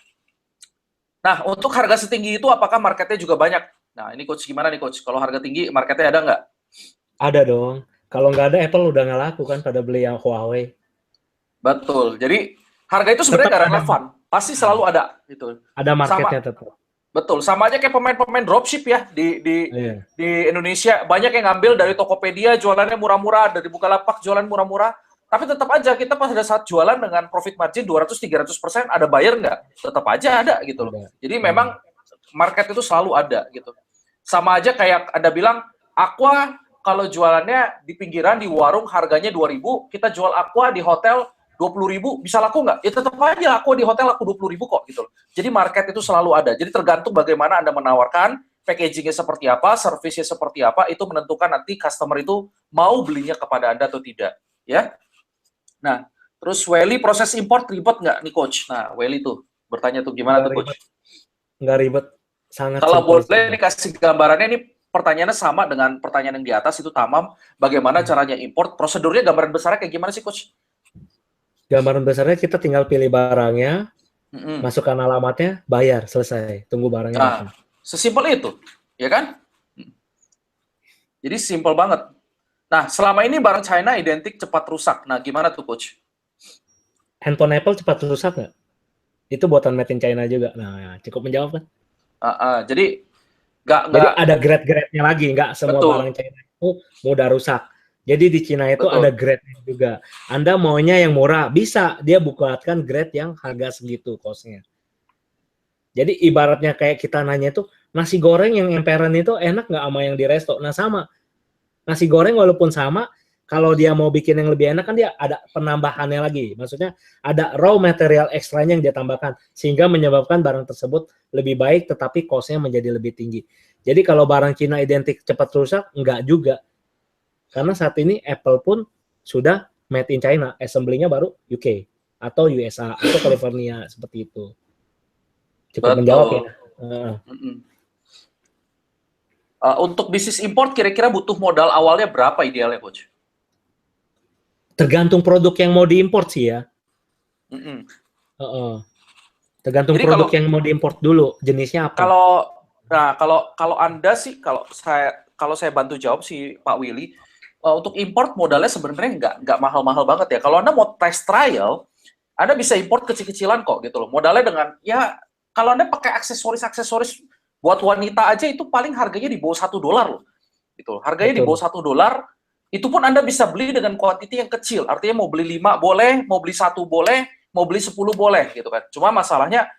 Nah, untuk harga setinggi itu apakah marketnya juga banyak? Nah, ini Coach gimana nih Coach? Kalau harga tinggi marketnya ada nggak? Ada dong. Kalau nggak ada Apple udah nggak laku kan pada beli yang Huawei. Betul. Jadi harga itu sebenarnya nggak relevan, pasti selalu ada gitu. Ada marketnya tetap. Betul, sama aja kayak pemain-pemain dropship ya di Indonesia, banyak yang ngambil dari Tokopedia jualannya murah-murah, dari Bukalapak jualan murah-murah, tapi tetap aja kita pada saat jualan dengan profit margin 200-300%, ada buyer nggak? Tetap aja ada gitu loh. Jadi memang market itu selalu ada gitu. Sama aja kayak Anda bilang, Aqua kalau jualannya di pinggiran, di warung harganya 2.000, kita jual Aqua di hotel 20.000, bisa laku nggak? Ya tetap aja aku di hotel laku 20.000 kok gitu. Jadi market itu selalu ada. Jadi tergantung bagaimana Anda menawarkan, packagingnya seperti apa, servisnya seperti apa, itu menentukan nanti customer itu mau belinya kepada Anda atau tidak. Ya. Nah, terus Welly proses import ribet nggak nih Coach? Nah, Welly tuh bertanya tuh gimana tuh Coach? Nggak ribet, sangat. Kalau boleh dikasih gambarannya, ini pertanyaannya sama dengan pertanyaan yang di atas itu Tamam. Bagaimana caranya import? Prosedurnya gambaran besarnya kayak gimana sih Coach? Gambaran besarnya kita tinggal pilih barangnya, masukkan alamatnya, bayar, selesai. Tunggu barangnya datang. Sesimpel itu, ya kan? Jadi simpel banget. Nah, selama ini barang China identik cepat rusak. Nah, gimana tuh Coach? Handphone Apple cepat rusak nggak? Itu buatan made in China juga. Nah, cukup menjawab kan? Jadi Jadi ada grade-grade-nya lagi, nggak semua barang China itu mudah rusak. Jadi di Cina itu ada grade juga. Anda maunya yang murah, bisa. Dia buatkan grade yang harga segitu cost-nya. Jadi ibaratnya kayak kita nanya itu, nasi goreng yang emperan itu enak nggak sama yang di resto? Nah sama. Nasi goreng walaupun sama, kalau dia mau bikin yang lebih enak kan dia ada penambahannya lagi. Maksudnya ada raw material ekstranya yang dia tambahkan. Sehingga menyebabkan barang tersebut lebih baik tetapi cost-nya menjadi lebih tinggi. Jadi kalau barang Cina identik cepat rusak, enggak juga. Karena saat ini Apple pun sudah made in China, assembly-nya baru UK atau USA atau California seperti itu. Cukup menjawab ya. Untuk bisnis import kira-kira butuh modal awalnya berapa idealnya Coach? Tergantung produk yang mau diimport sih ya. Tergantung jadi produk yang mau diimport dulu, jenisnya apa. Kalau Anda sih, kalau saya bantu jawab si Pak Willy, untuk import modalnya sebenarnya nggak mahal-mahal banget ya. Kalau Anda mau test trial, Anda bisa import kecil-kecilan kok gitu loh. Modalnya dengan ya kalau Anda pakai aksesoris buat wanita aja itu paling harganya di bawah $1 loh. Gitu. Harganya di bawah $1, itu pun Anda bisa beli dengan kuantiti yang kecil. Artinya mau beli 5 boleh, mau beli 1 boleh, mau beli 10 boleh gitu kan. Cuma masalahnya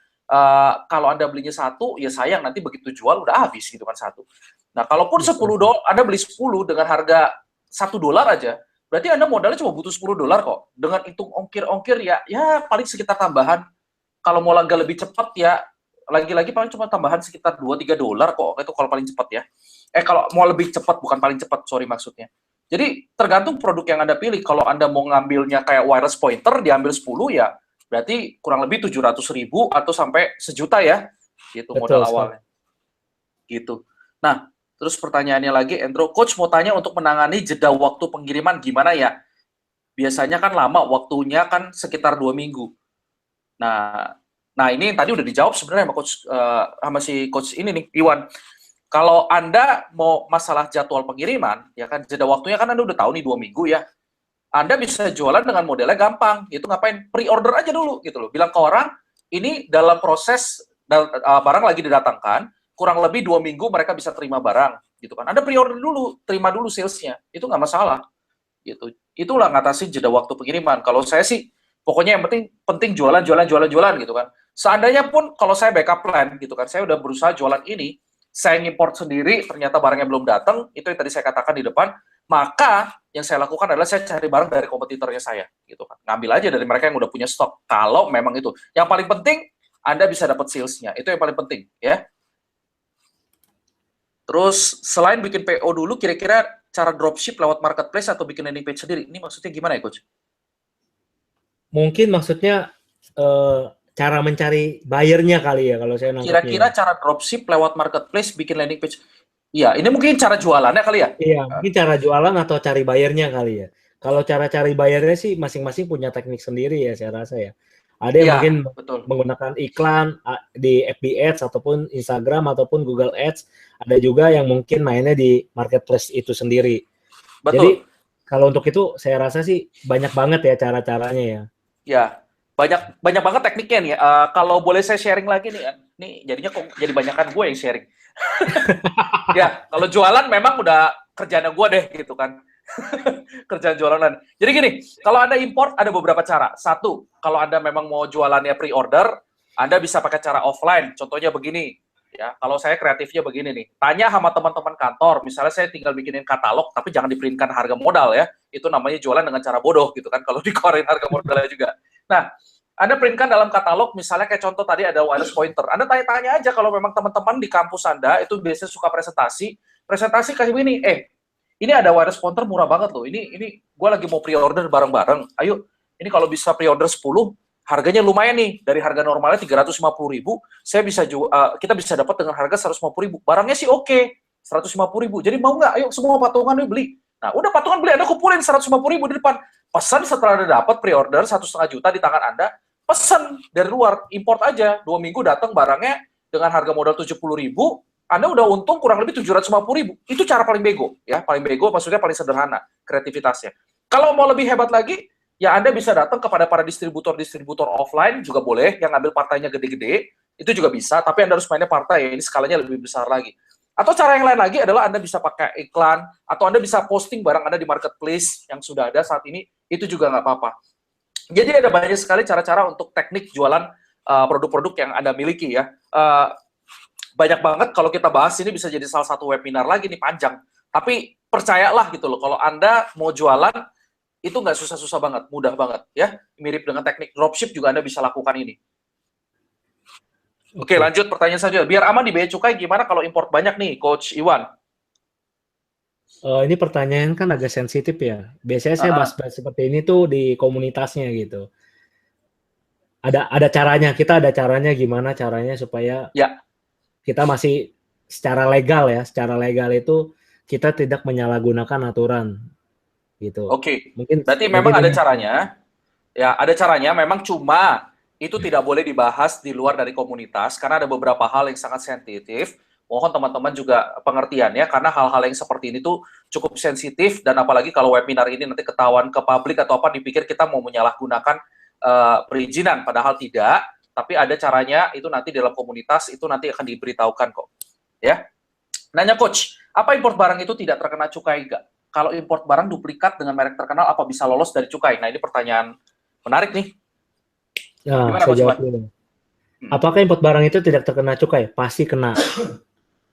kalau Anda belinya 1, ya sayang nanti begitu jual udah habis gitu kan 1. Nah, kalaupun $10, Anda beli 10 dengan harga $1 aja, berarti Anda modalnya cuma butuh $10 kok. Dengan hitung ongkir-ongkir ya paling sekitar tambahan. Kalau mau agak lebih cepat ya lagi-lagi paling cuma tambahan sekitar $2-3 kok. Itu kalau paling cepat ya. Kalau mau lebih cepat, bukan paling cepat, sorry maksudnya. Jadi tergantung produk yang Anda pilih. Kalau Anda mau ngambilnya kayak wireless pointer, diambil 10 ya berarti kurang lebih 700.000 atau sampai 1 juta ya. Gitu modal awalnya. Gitu. Nah, terus pertanyaannya lagi, Endro, Coach mau tanya untuk menangani jeda waktu pengiriman gimana ya? Biasanya kan lama, waktunya kan sekitar 2 minggu. Nah ini yang tadi udah dijawab sebenarnya sama Coach, sama si Coach ini nih, Iwan. Kalau Anda mau masalah jadwal pengiriman, ya kan jeda waktunya kan Anda udah tahu nih 2 minggu ya. Anda bisa jualan dengan modelnya gampang. Itu ngapain? Pre-order aja dulu gitu loh. Bilang ke orang, ini dalam proses barang lagi didatangkan, kurang lebih 2 minggu mereka bisa terima barang gitu kan. Anda pre-order dulu, terima dulu sales-nya. Itu nggak masalah. Gitu. Itulah ngatasin jeda waktu pengiriman. Kalau saya sih Pokoknya yang penting jualan gitu kan. Seandainya pun kalau saya backup plan gitu kan, saya udah berusaha jualan ini, saya import sendiri, ternyata barangnya belum datang, itu yang tadi saya katakan di depan, maka yang saya lakukan adalah saya cari barang dari kompetitornya saya, gitu kan. Ngambil aja dari mereka yang udah punya stok, kalau memang itu. Yang paling penting, Anda bisa dapat sales-nya, itu yang paling penting, ya. Terus, selain bikin PO dulu, kira-kira cara dropship lewat marketplace atau bikin landing page sendiri, ini maksudnya gimana ya, Coach? Mungkin maksudnya cara mencari buyer-nya kali ya kalau saya nangkepnya. Kira-kira cara dropship lewat marketplace bikin landing page. Iya, ini mungkin cara jualannya kali ya? Iya, mungkin cara jualan atau cari buyer-nya kali ya. Kalau cara cari buyer-nya sih masing-masing punya teknik sendiri ya saya rasa ya. Ada yang Iya, mungkin betul. menggunakan iklan di FB Ads ataupun Instagram ataupun Google Ads. Ada juga yang mungkin mainnya di marketplace itu sendiri. Betul. Jadi kalau untuk itu saya rasa sih banyak banget ya cara-caranya ya. Ya, banyak banget tekniknya nih. Kalau boleh saya sharing lagi nih, nih jadinya kok jadi banyakan gue yang sharing. Ya, kalau jualan memang udah kerjaan gue deh gitu kan. Kerjaan jualan. Jadi gini, kalau Anda import ada beberapa cara. Satu, kalau Anda memang mau jualannya pre-order, Anda bisa pakai cara offline. Contohnya begini, ya. Kalau saya kreatifnya begini nih. Tanya sama teman-teman kantor, misalnya saya tinggal bikinin katalog, tapi jangan diprintkan harga modal ya. Itu namanya jualan dengan cara bodoh gitu kan, kalau dikeluarin harga modalnya juga. Nah, Anda printkan dalam katalog, misalnya kayak contoh tadi ada wireless pointer. Anda tanya-tanya aja kalau memang teman-teman di kampus Anda itu biasanya suka presentasi kasih ini, ini ada wireless pointer murah banget loh. Ini gue lagi mau pre-order bareng-bareng. Ayo, ini kalau bisa pre-order 10, harganya lumayan nih. Dari harga normalnya 350.000, kita bisa dapat dengan harga 150.000. Barangnya sih oke, 150.000. Jadi mau nggak? Ayo semua patungan beli. Nah, udah patungan beli, Anda kumpulin 150.000 di depan. Pesan setelah Anda dapat pre-order 1,5 juta di tangan Anda, pesan dari luar, import aja. 2 minggu datang barangnya dengan harga modal 70.000, Anda udah untung kurang lebih 750.000. Itu cara paling bego, ya. Paling bego maksudnya paling sederhana kreativitasnya. Kalau mau lebih hebat lagi, ya Anda bisa datang kepada para distributor offline juga boleh, yang ngambil partainya gede-gede, itu juga bisa, tapi Anda harus mainnya partai, ya. Ini skalanya lebih besar lagi. Atau cara yang lain lagi adalah Anda bisa pakai iklan, atau Anda bisa posting barang Anda di marketplace yang sudah ada saat ini, itu juga nggak apa-apa. Jadi ada banyak sekali cara-cara untuk teknik jualan produk-produk yang Anda miliki ya. Banyak banget kalau kita bahas ini bisa jadi salah satu webinar lagi nih panjang. Tapi percayalah gitu loh, kalau Anda mau jualan itu nggak susah-susah banget, mudah banget ya. Mirip dengan teknik dropship juga Anda bisa lakukan ini. Oke, lanjut pertanyaan saja. Biar aman di bea cukai gimana kalau import banyak nih, Coach Iwan? Ini pertanyaan kan agak sensitif ya. Biasanya saya bahas seperti ini tuh di komunitasnya gitu. Ada caranya, kita ada caranya gimana caranya supaya kita masih secara legal ya, secara legal itu kita tidak menyalahgunakan aturan gitu. Oke. Mungkin berarti memang ada caranya. Ya, ada caranya, memang cuma itu tidak boleh dibahas di luar dari komunitas karena ada beberapa hal yang sangat sensitif. Mohon teman-teman juga pengertian ya, karena hal-hal yang seperti ini tuh cukup sensitif, dan apalagi kalau webinar ini nanti ketahuan ke publik atau apa, dipikir kita mau menyalahgunakan perizinan, padahal tidak. Tapi ada caranya, itu nanti dalam komunitas, itu nanti akan diberitahukan kok. Ya. Nanya Coach, apa import barang itu tidak terkena cukai enggak? Kalau import barang duplikat dengan merek terkenal, apa bisa lolos dari cukai? Nah, ini pertanyaan menarik nih. Nah, gimana, saya jawab dulu. Apakah import barang itu tidak terkena cukai? Pasti kena.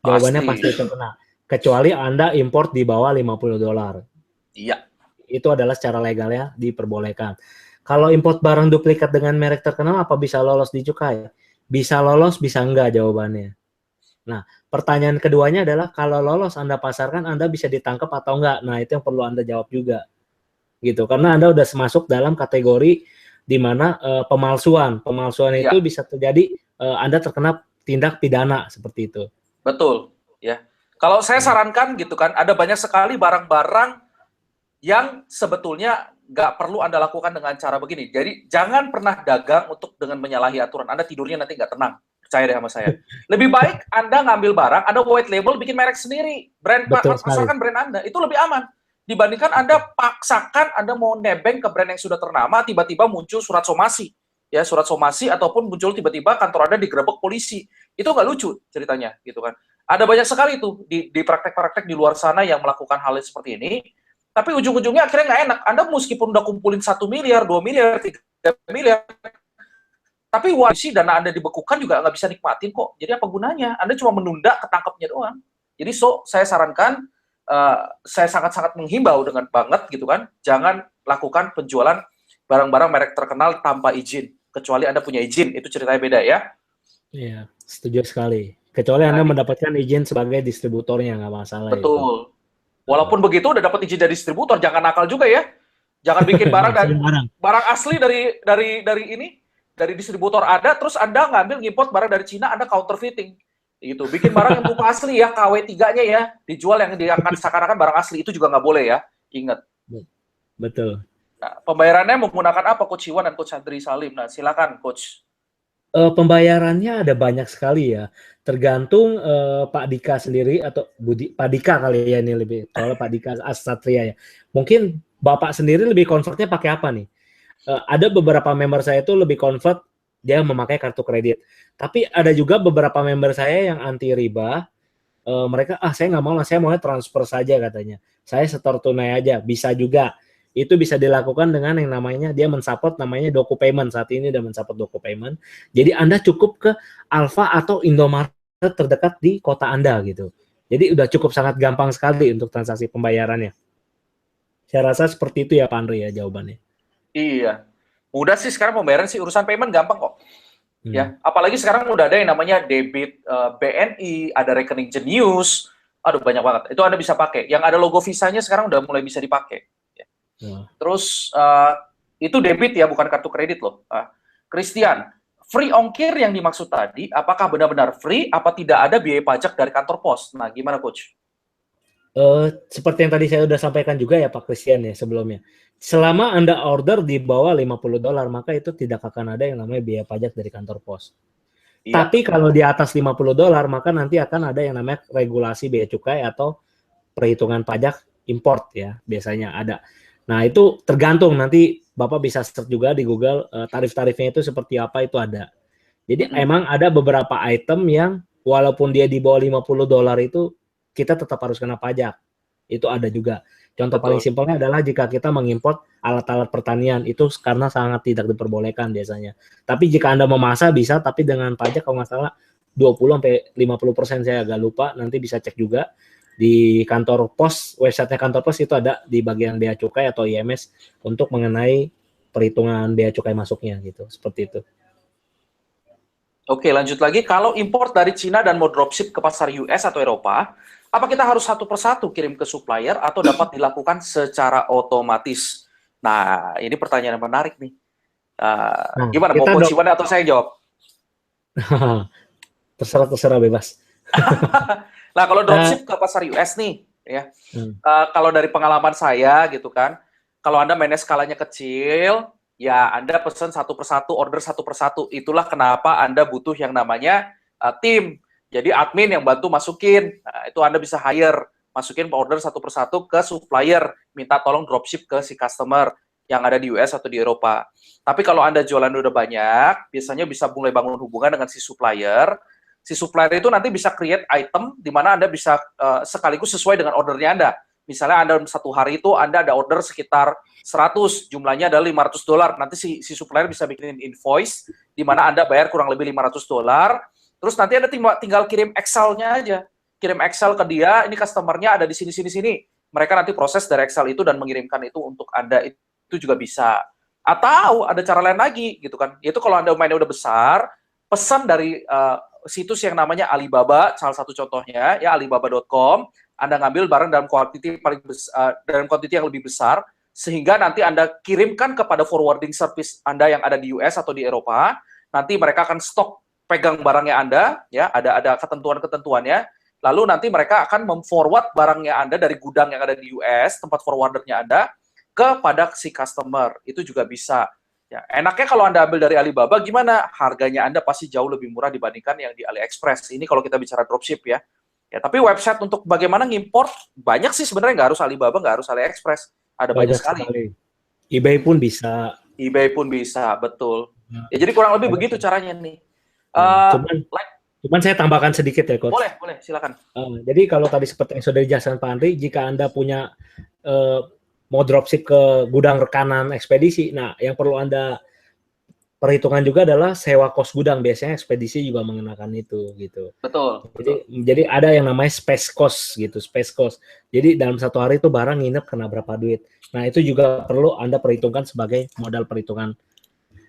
Jawabannya pasti terkena. Kecuali Anda import di bawah $50. Iya. Itu adalah secara legalnya diperbolehkan. Kalau import barang duplikat dengan merek terkenal, apa bisa lolos di cukai? Bisa lolos, bisa enggak jawabannya. Nah, pertanyaan keduanya adalah kalau lolos Anda pasarkan, Anda bisa ditangkap atau enggak? Nah, itu yang perlu Anda jawab juga. Gitu. Karena Anda udah masuk dalam kategori di mana pemalsuan itu bisa terjadi, Anda terkena tindak pidana seperti itu. Betul, ya. Kalau saya sarankan gitu kan, ada banyak sekali barang-barang yang sebetulnya nggak perlu Anda lakukan dengan cara begini. Jadi jangan pernah dagang untuk dengan menyalahi aturan. Anda tidurnya nanti nggak tenang. Percaya deh sama saya. Lebih baik Anda ngambil barang, Anda white label, bikin merek sendiri, pasarkan brand Anda, itu lebih aman dibandingkan Anda paksakan Anda mau nebeng ke brand yang sudah ternama, tiba-tiba muncul surat somasi, ya surat somasi, ataupun muncul tiba-tiba kantor Anda digerebek polisi. Itu nggak lucu ceritanya, gitu kan. Ada banyak sekali tuh di praktek-praktek di luar sana yang melakukan hal seperti ini, tapi ujung-ujungnya akhirnya nggak enak. Anda meskipun udah kumpulin 1 miliar, 2 miliar, 3 miliar. Tapi wajib dana Anda dibekukan juga nggak bisa nikmatin kok. Jadi apa gunanya? Anda cuma menunda ketangkepnya doang. Jadi saya sarankan, saya sangat-sangat menghimbau dengan banget gitu kan, jangan lakukan penjualan barang-barang merek terkenal tanpa izin. Kecuali Anda punya izin, itu ceritanya beda ya. Iya, setuju sekali. Kecuali Anda mendapatkan izin sebagai distributornya, nggak masalah. Betul. Itu. Walaupun begitu udah dapat izin dari distributor, jangan nakal juga ya. Jangan bikin barang dari barang asli dari distributor ada, terus Anda ngambil ngimport barang dari Cina, Anda counterfeiting. Gitu. Bikin barang yang bukan asli ya, KW3-nya ya, dijual yang diangkat seakan-akan barang asli, itu juga nggak boleh ya. Ingat. Betul. Nah, pembayarannya menggunakan apa Coach Iwan dan Coach Andri Salim? Nah, silakan Coach. Pembayarannya ada banyak sekali ya. Tergantung Pak Dika sendiri atau Pak Dika kali ya ini lebih. Soalnya Pak Dika Astratria ya. Mungkin Bapak sendiri lebih convertnya pakai apa nih? Ada beberapa member saya itu lebih convert dia memakai kartu kredit. Tapi ada juga beberapa member saya yang anti riba. Mereka saya nggak mau lah, saya mau transfer saja katanya. Saya setor tunai aja, bisa juga. Itu bisa dilakukan dengan yang namanya dia mensupport namanya DocuPayment. Saat ini dia mensupport DocuPayment. Jadi Anda cukup ke Alfa atau Indomaret terdekat di kota Anda gitu. Jadi udah cukup sangat gampang sekali untuk transaksi pembayarannya. Saya rasa seperti itu ya Pak Andri ya jawabannya. Iya. Mudah sih sekarang pembayaran sih, urusan payment gampang kok. Ya, apalagi sekarang udah ada yang namanya debit BNI, ada rekening Jenius. Aduh banyak banget. Itu Anda bisa pakai. Yang ada logo Visanya sekarang udah mulai bisa dipakai. Terus itu debit ya, bukan kartu kredit loh. Christian, free ongkir yang dimaksud tadi, apakah benar-benar free? Apa tidak ada biaya pajak dari kantor pos? Nah, gimana Coach? Seperti yang tadi saya udah sampaikan juga ya Pak Christian ya sebelumnya. Selama Anda order di bawah $50, maka itu tidak akan ada yang namanya biaya pajak dari kantor pos. Iya. Tapi kalau di atas $50, maka nanti akan ada yang namanya regulasi bea cukai atau perhitungan pajak import ya, biasanya ada. Nah, itu tergantung, nanti Bapak bisa search juga di Google, tarif-tarifnya itu seperti apa, itu ada. Jadi emang ada beberapa item yang walaupun dia di bawah $50 itu, kita tetap harus kena pajak. Itu ada juga. Contoh paling simpelnya adalah jika kita mengimport alat-alat pertanian, itu karena sangat tidak diperbolehkan biasanya. Tapi jika Anda memasak bisa, tapi dengan pajak kalau nggak salah 20-50%, saya agak lupa, nanti bisa cek juga. Di kantor pos, websitenya kantor pos itu ada di bagian bea cukai atau IMS untuk mengenai perhitungan bea cukai masuknya gitu, seperti itu. Oke, lanjut lagi. Kalau import dari Cina dan mau dropship ke pasar US atau Eropa, apa kita harus satu persatu kirim ke supplier atau dapat dilakukan secara otomatis? Nah, ini pertanyaan yang menarik nih. Gimana, mau Coach Iwan atau saya jawab? Terserah bebas. Nah, kalau dropship ke pasar US nih, ya. Kalau dari pengalaman saya gitu kan, kalau Anda mainnya skalanya kecil, ya Anda pesan satu persatu, order satu persatu. Itulah kenapa Anda butuh yang namanya tim. Jadi admin yang bantu masukin. Nah, itu Anda bisa hire, masukin order satu persatu ke supplier, minta tolong dropship ke si customer yang ada di US atau di Eropa. Tapi kalau Anda jualan udah banyak, biasanya bisa mulai bangun hubungan dengan si supplier. Si supplier itu nanti bisa create item di mana Anda bisa sekaligus sesuai dengan ordernya Anda. Misalnya Anda satu hari itu Anda ada order sekitar 100, jumlahnya adalah $500. Nanti si supplier bisa bikin invoice di mana Anda bayar kurang lebih $500. Terus nanti Anda tinggal kirim Excel-nya aja. Kirim Excel ke dia, ini customer-nya ada di sini. Mereka nanti proses dari Excel itu dan mengirimkan itu untuk Anda, itu juga bisa. Atau ada cara lain lagi gitu kan. Itu kalau Anda mainnya udah besar, pesan dari situs yang namanya Alibaba, salah satu contohnya ya alibaba.com, Anda ngambil barang dalam kuantiti dalam kuantiti yang lebih besar, sehingga nanti Anda kirimkan kepada forwarding service Anda yang ada di US atau di Eropa. Nanti mereka akan stok pegang barangnya Anda, ya ada ketentuan-ketentuannya. Lalu nanti mereka akan memforward barangnya Anda dari gudang yang ada di US, tempat forwardernya Anda, kepada si customer. Itu juga bisa. Ya, enaknya kalau Anda ambil dari Alibaba, gimana? Harganya Anda pasti jauh lebih murah dibandingkan yang di AliExpress. Ini kalau kita bicara dropship ya. Ya, tapi website untuk bagaimana ngimport, banyak sih sebenarnya, nggak harus Alibaba, nggak harus AliExpress. Ada banyak sekali. eBay pun bisa. eBay pun bisa, betul. Ya, jadi kurang lebih begitu caranya nih. Cuman saya tambahkan sedikit ya, Coach. Boleh, silakan. Jadi kalau tadi seperti yang sudah dijelaskan Pak Andri, jika Anda punya mau dropship ke gudang rekanan ekspedisi, nah yang perlu Anda perhitungan juga adalah sewa kos gudang. Biasanya ekspedisi juga mengenakan itu gitu. Betul. Jadi ada yang namanya space cost gitu, space cost. Jadi dalam satu hari itu barang nginep kena berapa duit. Nah, itu juga perlu Anda perhitungkan sebagai modal perhitungan.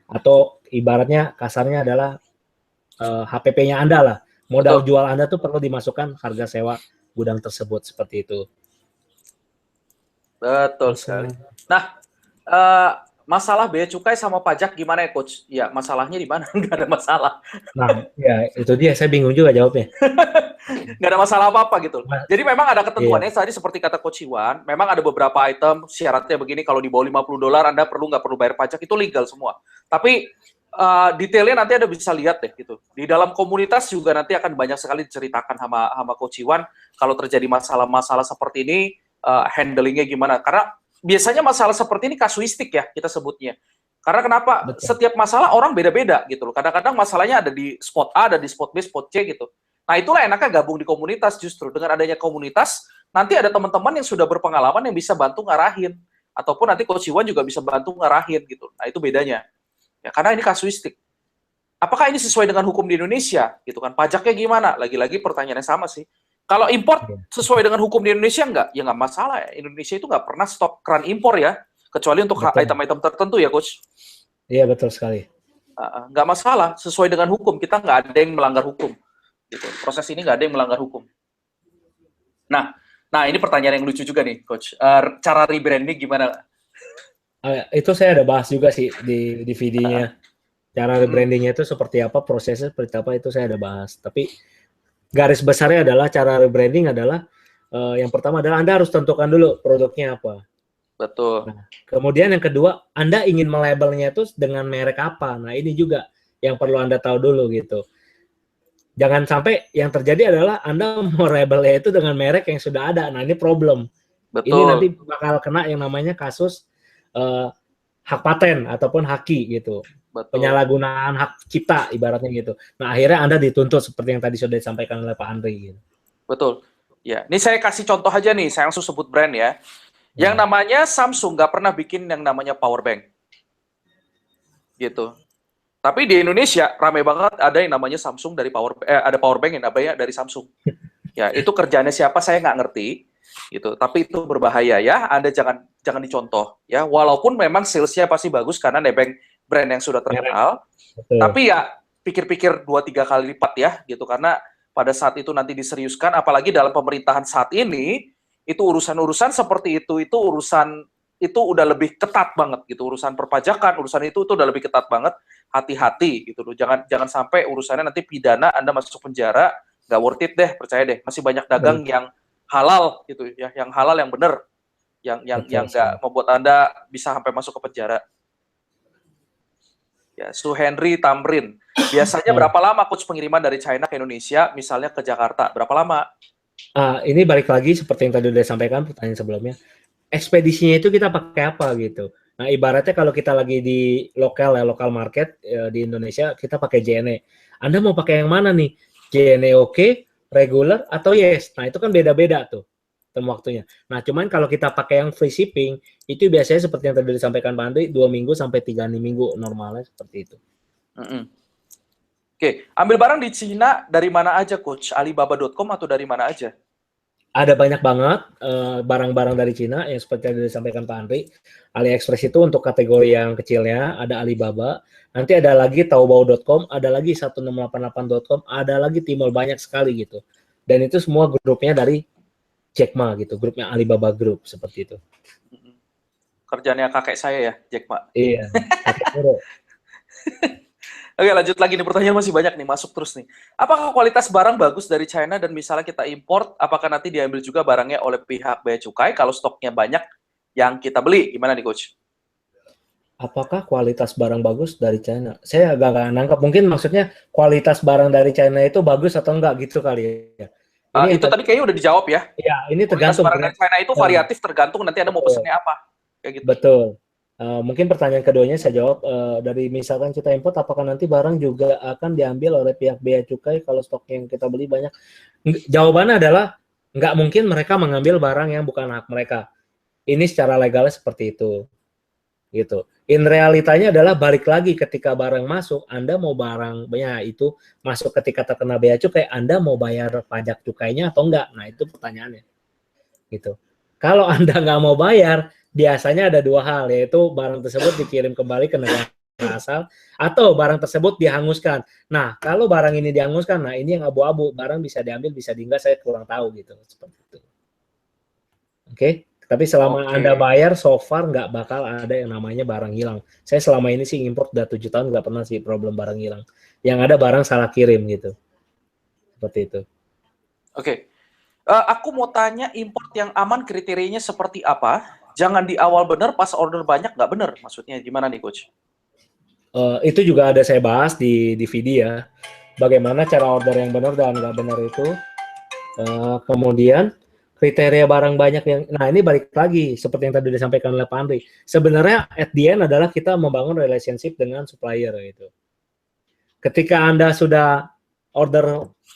Atau ibaratnya kasarnya adalah HPP-nya Anda lah. Modal Betul. jual Anda tuh perlu dimasukkan harga sewa gudang tersebut seperti itu. Betul sekali. Nah, masalah bea cukai sama pajak gimana ya, Coach? Ya, masalahnya di mana? Nggak ada masalah. Nah, ya itu dia. Saya bingung juga jawabnya. Nggak ada masalah apa-apa gitu. Jadi memang ada ketentuannya, Iya. tadi seperti kata Coach Iwan, memang ada beberapa item syaratnya begini, kalau di bawah $50 Anda nggak perlu bayar pajak, itu legal semua. Tapi detailnya nanti Anda bisa lihat deh gitu. Di dalam komunitas juga nanti akan banyak sekali diceritakan sama Coach Iwan kalau terjadi masalah-masalah seperti ini, handlingnya gimana. Karena biasanya masalah seperti ini kasuistik ya kita sebutnya. Karena kenapa? Betul. Setiap masalah orang beda-beda gitu loh. Kadang-kadang masalahnya ada di spot A, ada di spot B, spot C gitu. Nah, itulah enaknya gabung di komunitas justru. Dengan adanya komunitas, nanti ada teman-teman yang sudah berpengalaman yang bisa bantu ngarahin. Ataupun nanti Coach Iwan juga bisa bantu ngarahin gitu. Nah, itu bedanya. Ya, karena ini kasuistik. Apakah ini sesuai dengan hukum di Indonesia? Gitu kan. Pajaknya gimana? Lagi-lagi pertanyaannya sama sih. Kalau import sesuai dengan hukum di Indonesia enggak? Ya nggak masalah ya. Indonesia itu nggak pernah stop keran impor ya. Kecuali untuk item-item tertentu ya, Coach. Iya, betul sekali. Nggak masalah. Sesuai dengan hukum. Kita nggak ada yang melanggar hukum. Gitu. Proses ini nggak ada yang melanggar hukum. Nah, ini pertanyaan yang lucu juga nih, Coach. Cara rebranding gimana? Itu saya ada bahas juga sih di videonya. Cara rebrandingnya itu seperti apa, prosesnya seperti apa, itu saya ada bahas. Tapi garis besarnya adalah cara rebranding adalah yang pertama adalah Anda harus tentukan dulu produknya apa. Betul. Nah, kemudian yang kedua, Anda ingin melabelnya itu dengan merek apa. Nah, ini juga yang perlu Anda tahu dulu gitu. Jangan sampai yang terjadi adalah Anda mau labelnya itu dengan merek yang sudah ada. Nah, ini problem. Betul. Ini nanti bakal kena yang namanya kasus hak paten ataupun haki gitu. Betul. Penyalahgunaan hak cipta ibaratnya gitu. Nah, akhirnya Anda dituntut seperti yang tadi sudah disampaikan oleh Pak Andri gitu. Betul. Ya, ini saya kasih contoh aja nih, saya langsung sebut brand ya. Yang namanya Samsung nggak pernah bikin yang namanya power bank. Gitu. Tapi di Indonesia rame banget ada yang namanya Samsung dari ada power bank yang namanya dari Samsung. Ya, itu kerjanya siapa saya nggak ngerti gitu. Tapi itu berbahaya ya. Anda jangan dicontoh ya. Walaupun memang salesnya pasti bagus karena nebeng brand yang sudah terkenal. Tapi ya pikir-pikir 2-3 kali lipat ya gitu, karena pada saat itu nanti diseriuskan, apalagi dalam pemerintahan saat ini, itu urusan-urusan seperti itu urusan itu udah lebih ketat banget gitu, urusan perpajakan, urusan itu udah lebih ketat banget. Hati-hati gitu loh, jangan sampai urusannya nanti pidana, Anda masuk penjara, nggak worth it deh, percaya deh. Masih banyak dagang yang halal gitu ya, yang halal yang bener, yang nggak membuat Anda bisa sampai masuk ke penjara. Ya, Su Henry Tamrin. Biasanya berapa lama coach pengiriman dari China ke Indonesia, misalnya ke Jakarta? Berapa lama? Ini balik lagi seperti yang tadi udah sampaikan pertanyaan sebelumnya. Ekspedisinya itu kita pakai apa gitu. Nah, ibaratnya kalau kita lagi di lokal market di Indonesia, kita pakai JNE. Anda mau pakai yang mana nih? JNE oke, regular atau yes? Nah, itu kan beda-beda tuh waktunya. Nah, cuman kalau kita pakai yang free shipping, itu biasanya seperti yang tadi disampaikan Pak Andri, 2 minggu sampai 3 minggu normalnya seperti itu. Oke, ambil barang di Cina dari mana aja, Coach? Alibaba.com atau dari mana aja? Ada banyak banget barang-barang dari Cina yang seperti yang disampaikan Pak Andri. AliExpress itu untuk kategori yang kecilnya, ada Alibaba. Nanti ada lagi Taobao.com, ada lagi 1688.com, ada lagi Tmall, banyak sekali gitu. Dan itu semua grupnya dari Jack Ma gitu, grupnya Alibaba Group seperti itu. Kerjanya kakek saya ya, Jack Ma. Iya, kakek Guru. Oke, lanjut lagi nih, pertanyaan masih banyak nih, masuk terus nih. Apakah kualitas barang bagus dari China dan misalnya kita import, apakah nanti diambil juga barangnya oleh pihak bea cukai kalau stoknya banyak yang kita beli? Gimana nih, Coach? Apakah kualitas barang bagus dari China? Saya agak nggak nangkap. Mungkin maksudnya kualitas barang dari China itu bagus atau enggak gitu kali ya. Ini itu tadi kayaknya udah dijawab ya. Iya, ini tergantung. Barang dari China itu variatif, tergantung nanti Anda mau pesennya apa. Kayak gitu. Betul. Mungkin pertanyaan keduanya saya jawab dari misalkan kita import, apakah nanti barang juga akan diambil oleh pihak bea cukai kalau stok yang kita beli banyak? Jawabannya adalah nggak mungkin mereka mengambil barang yang bukan hak mereka. Ini secara legalnya seperti itu. gitu. In realitanya adalah balik lagi ketika barang masuk, Anda mau barangnya itu masuk ketika terkena bea cukai, Anda mau bayar pajak cukainya atau enggak? Nah, itu pertanyaannya. Gitu. Kalau Anda nggak mau bayar, biasanya ada dua hal, yaitu barang tersebut dikirim kembali ke negara asal atau barang tersebut dihanguskan. Nah, kalau barang ini dihanguskan, nah ini yang abu-abu, barang bisa diambil, bisa dienggak, saya kurang tahu gitu. Seperti itu. Oke, tapi selama Anda bayar, so far nggak bakal ada yang namanya barang hilang. Saya selama ini sih import udah 7 tahun nggak pernah sih problem barang hilang. Yang ada barang salah kirim gitu. Seperti itu. Oke. Aku mau tanya import yang aman kriterianya seperti apa? Jangan di awal benar, pas order banyak nggak benar. Maksudnya gimana nih, Coach? Itu juga ada saya bahas di DVD ya. Bagaimana cara order yang benar dan nggak benar itu. Kemudian kriteria barang banyak yang, nah ini balik lagi seperti yang tadi disampaikan oleh Pak Andri. Sebenarnya at the end adalah kita membangun relationship dengan supplier gitu. Ketika Anda sudah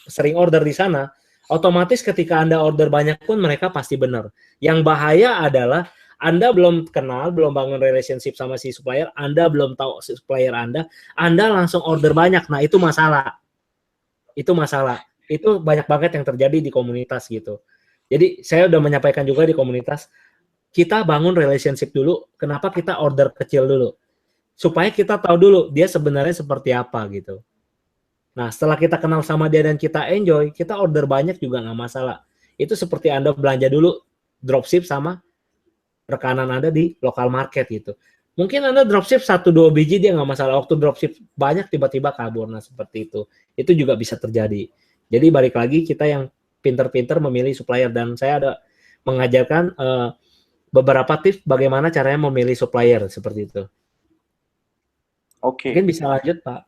sering order di sana, otomatis ketika Anda order banyak pun mereka pasti benar. Yang bahaya adalah Anda belum kenal, belum bangun relationship sama si supplier, Anda belum tahu si supplier Anda langsung order banyak. Nah, itu masalah. Itu masalah. Itu banyak banget yang terjadi di komunitas gitu. Jadi, saya udah menyampaikan juga di komunitas, kita bangun relationship dulu. Kenapa kita order kecil dulu? Supaya kita tahu dulu dia sebenarnya seperti apa gitu. Nah, setelah kita kenal sama dia dan kita enjoy, kita order banyak juga nggak masalah. Itu seperti Anda belanja dulu dropship sama rekanan Anda di lokal market gitu. Mungkin Anda dropship 1-2 biji dia nggak masalah. Waktu dropship banyak tiba-tiba kabur. Nah, seperti itu. Itu juga bisa terjadi. Jadi balik lagi kita yang pinter-pinter memilih supplier. Dan saya ada mengajarkan beberapa tips bagaimana caranya memilih supplier seperti itu. Oke. Mungkin bisa lanjut, Pak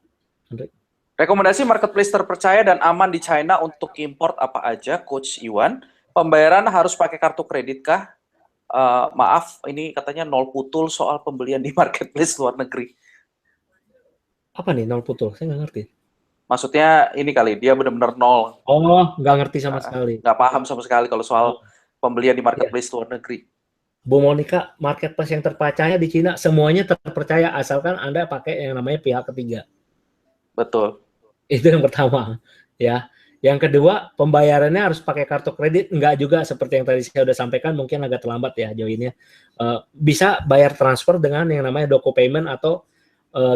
Andri. Rekomendasi marketplace terpercaya dan aman di China untuk import apa aja, Coach Iwan? Pembayaran harus pakai kartu kredit kah? Maaf, ini katanya nol putul soal pembelian di marketplace luar negeri. Apa nih nol putul? Saya nggak ngerti. Maksudnya ini kali, dia benar-benar nol. Oh, nggak ngerti sama sekali. Nggak paham sama sekali kalau soal pembelian di marketplace luar negeri. Bu Monica, marketplace yang terpercaya di Cina semuanya terpercaya asalkan Anda pakai yang namanya pihak ketiga. Betul. Itu yang pertama, ya. Yang kedua, pembayarannya harus pakai kartu kredit, enggak juga seperti yang tadi saya sudah sampaikan, mungkin agak terlambat ya joinnya. Bisa bayar transfer dengan yang namanya Doco Payment atau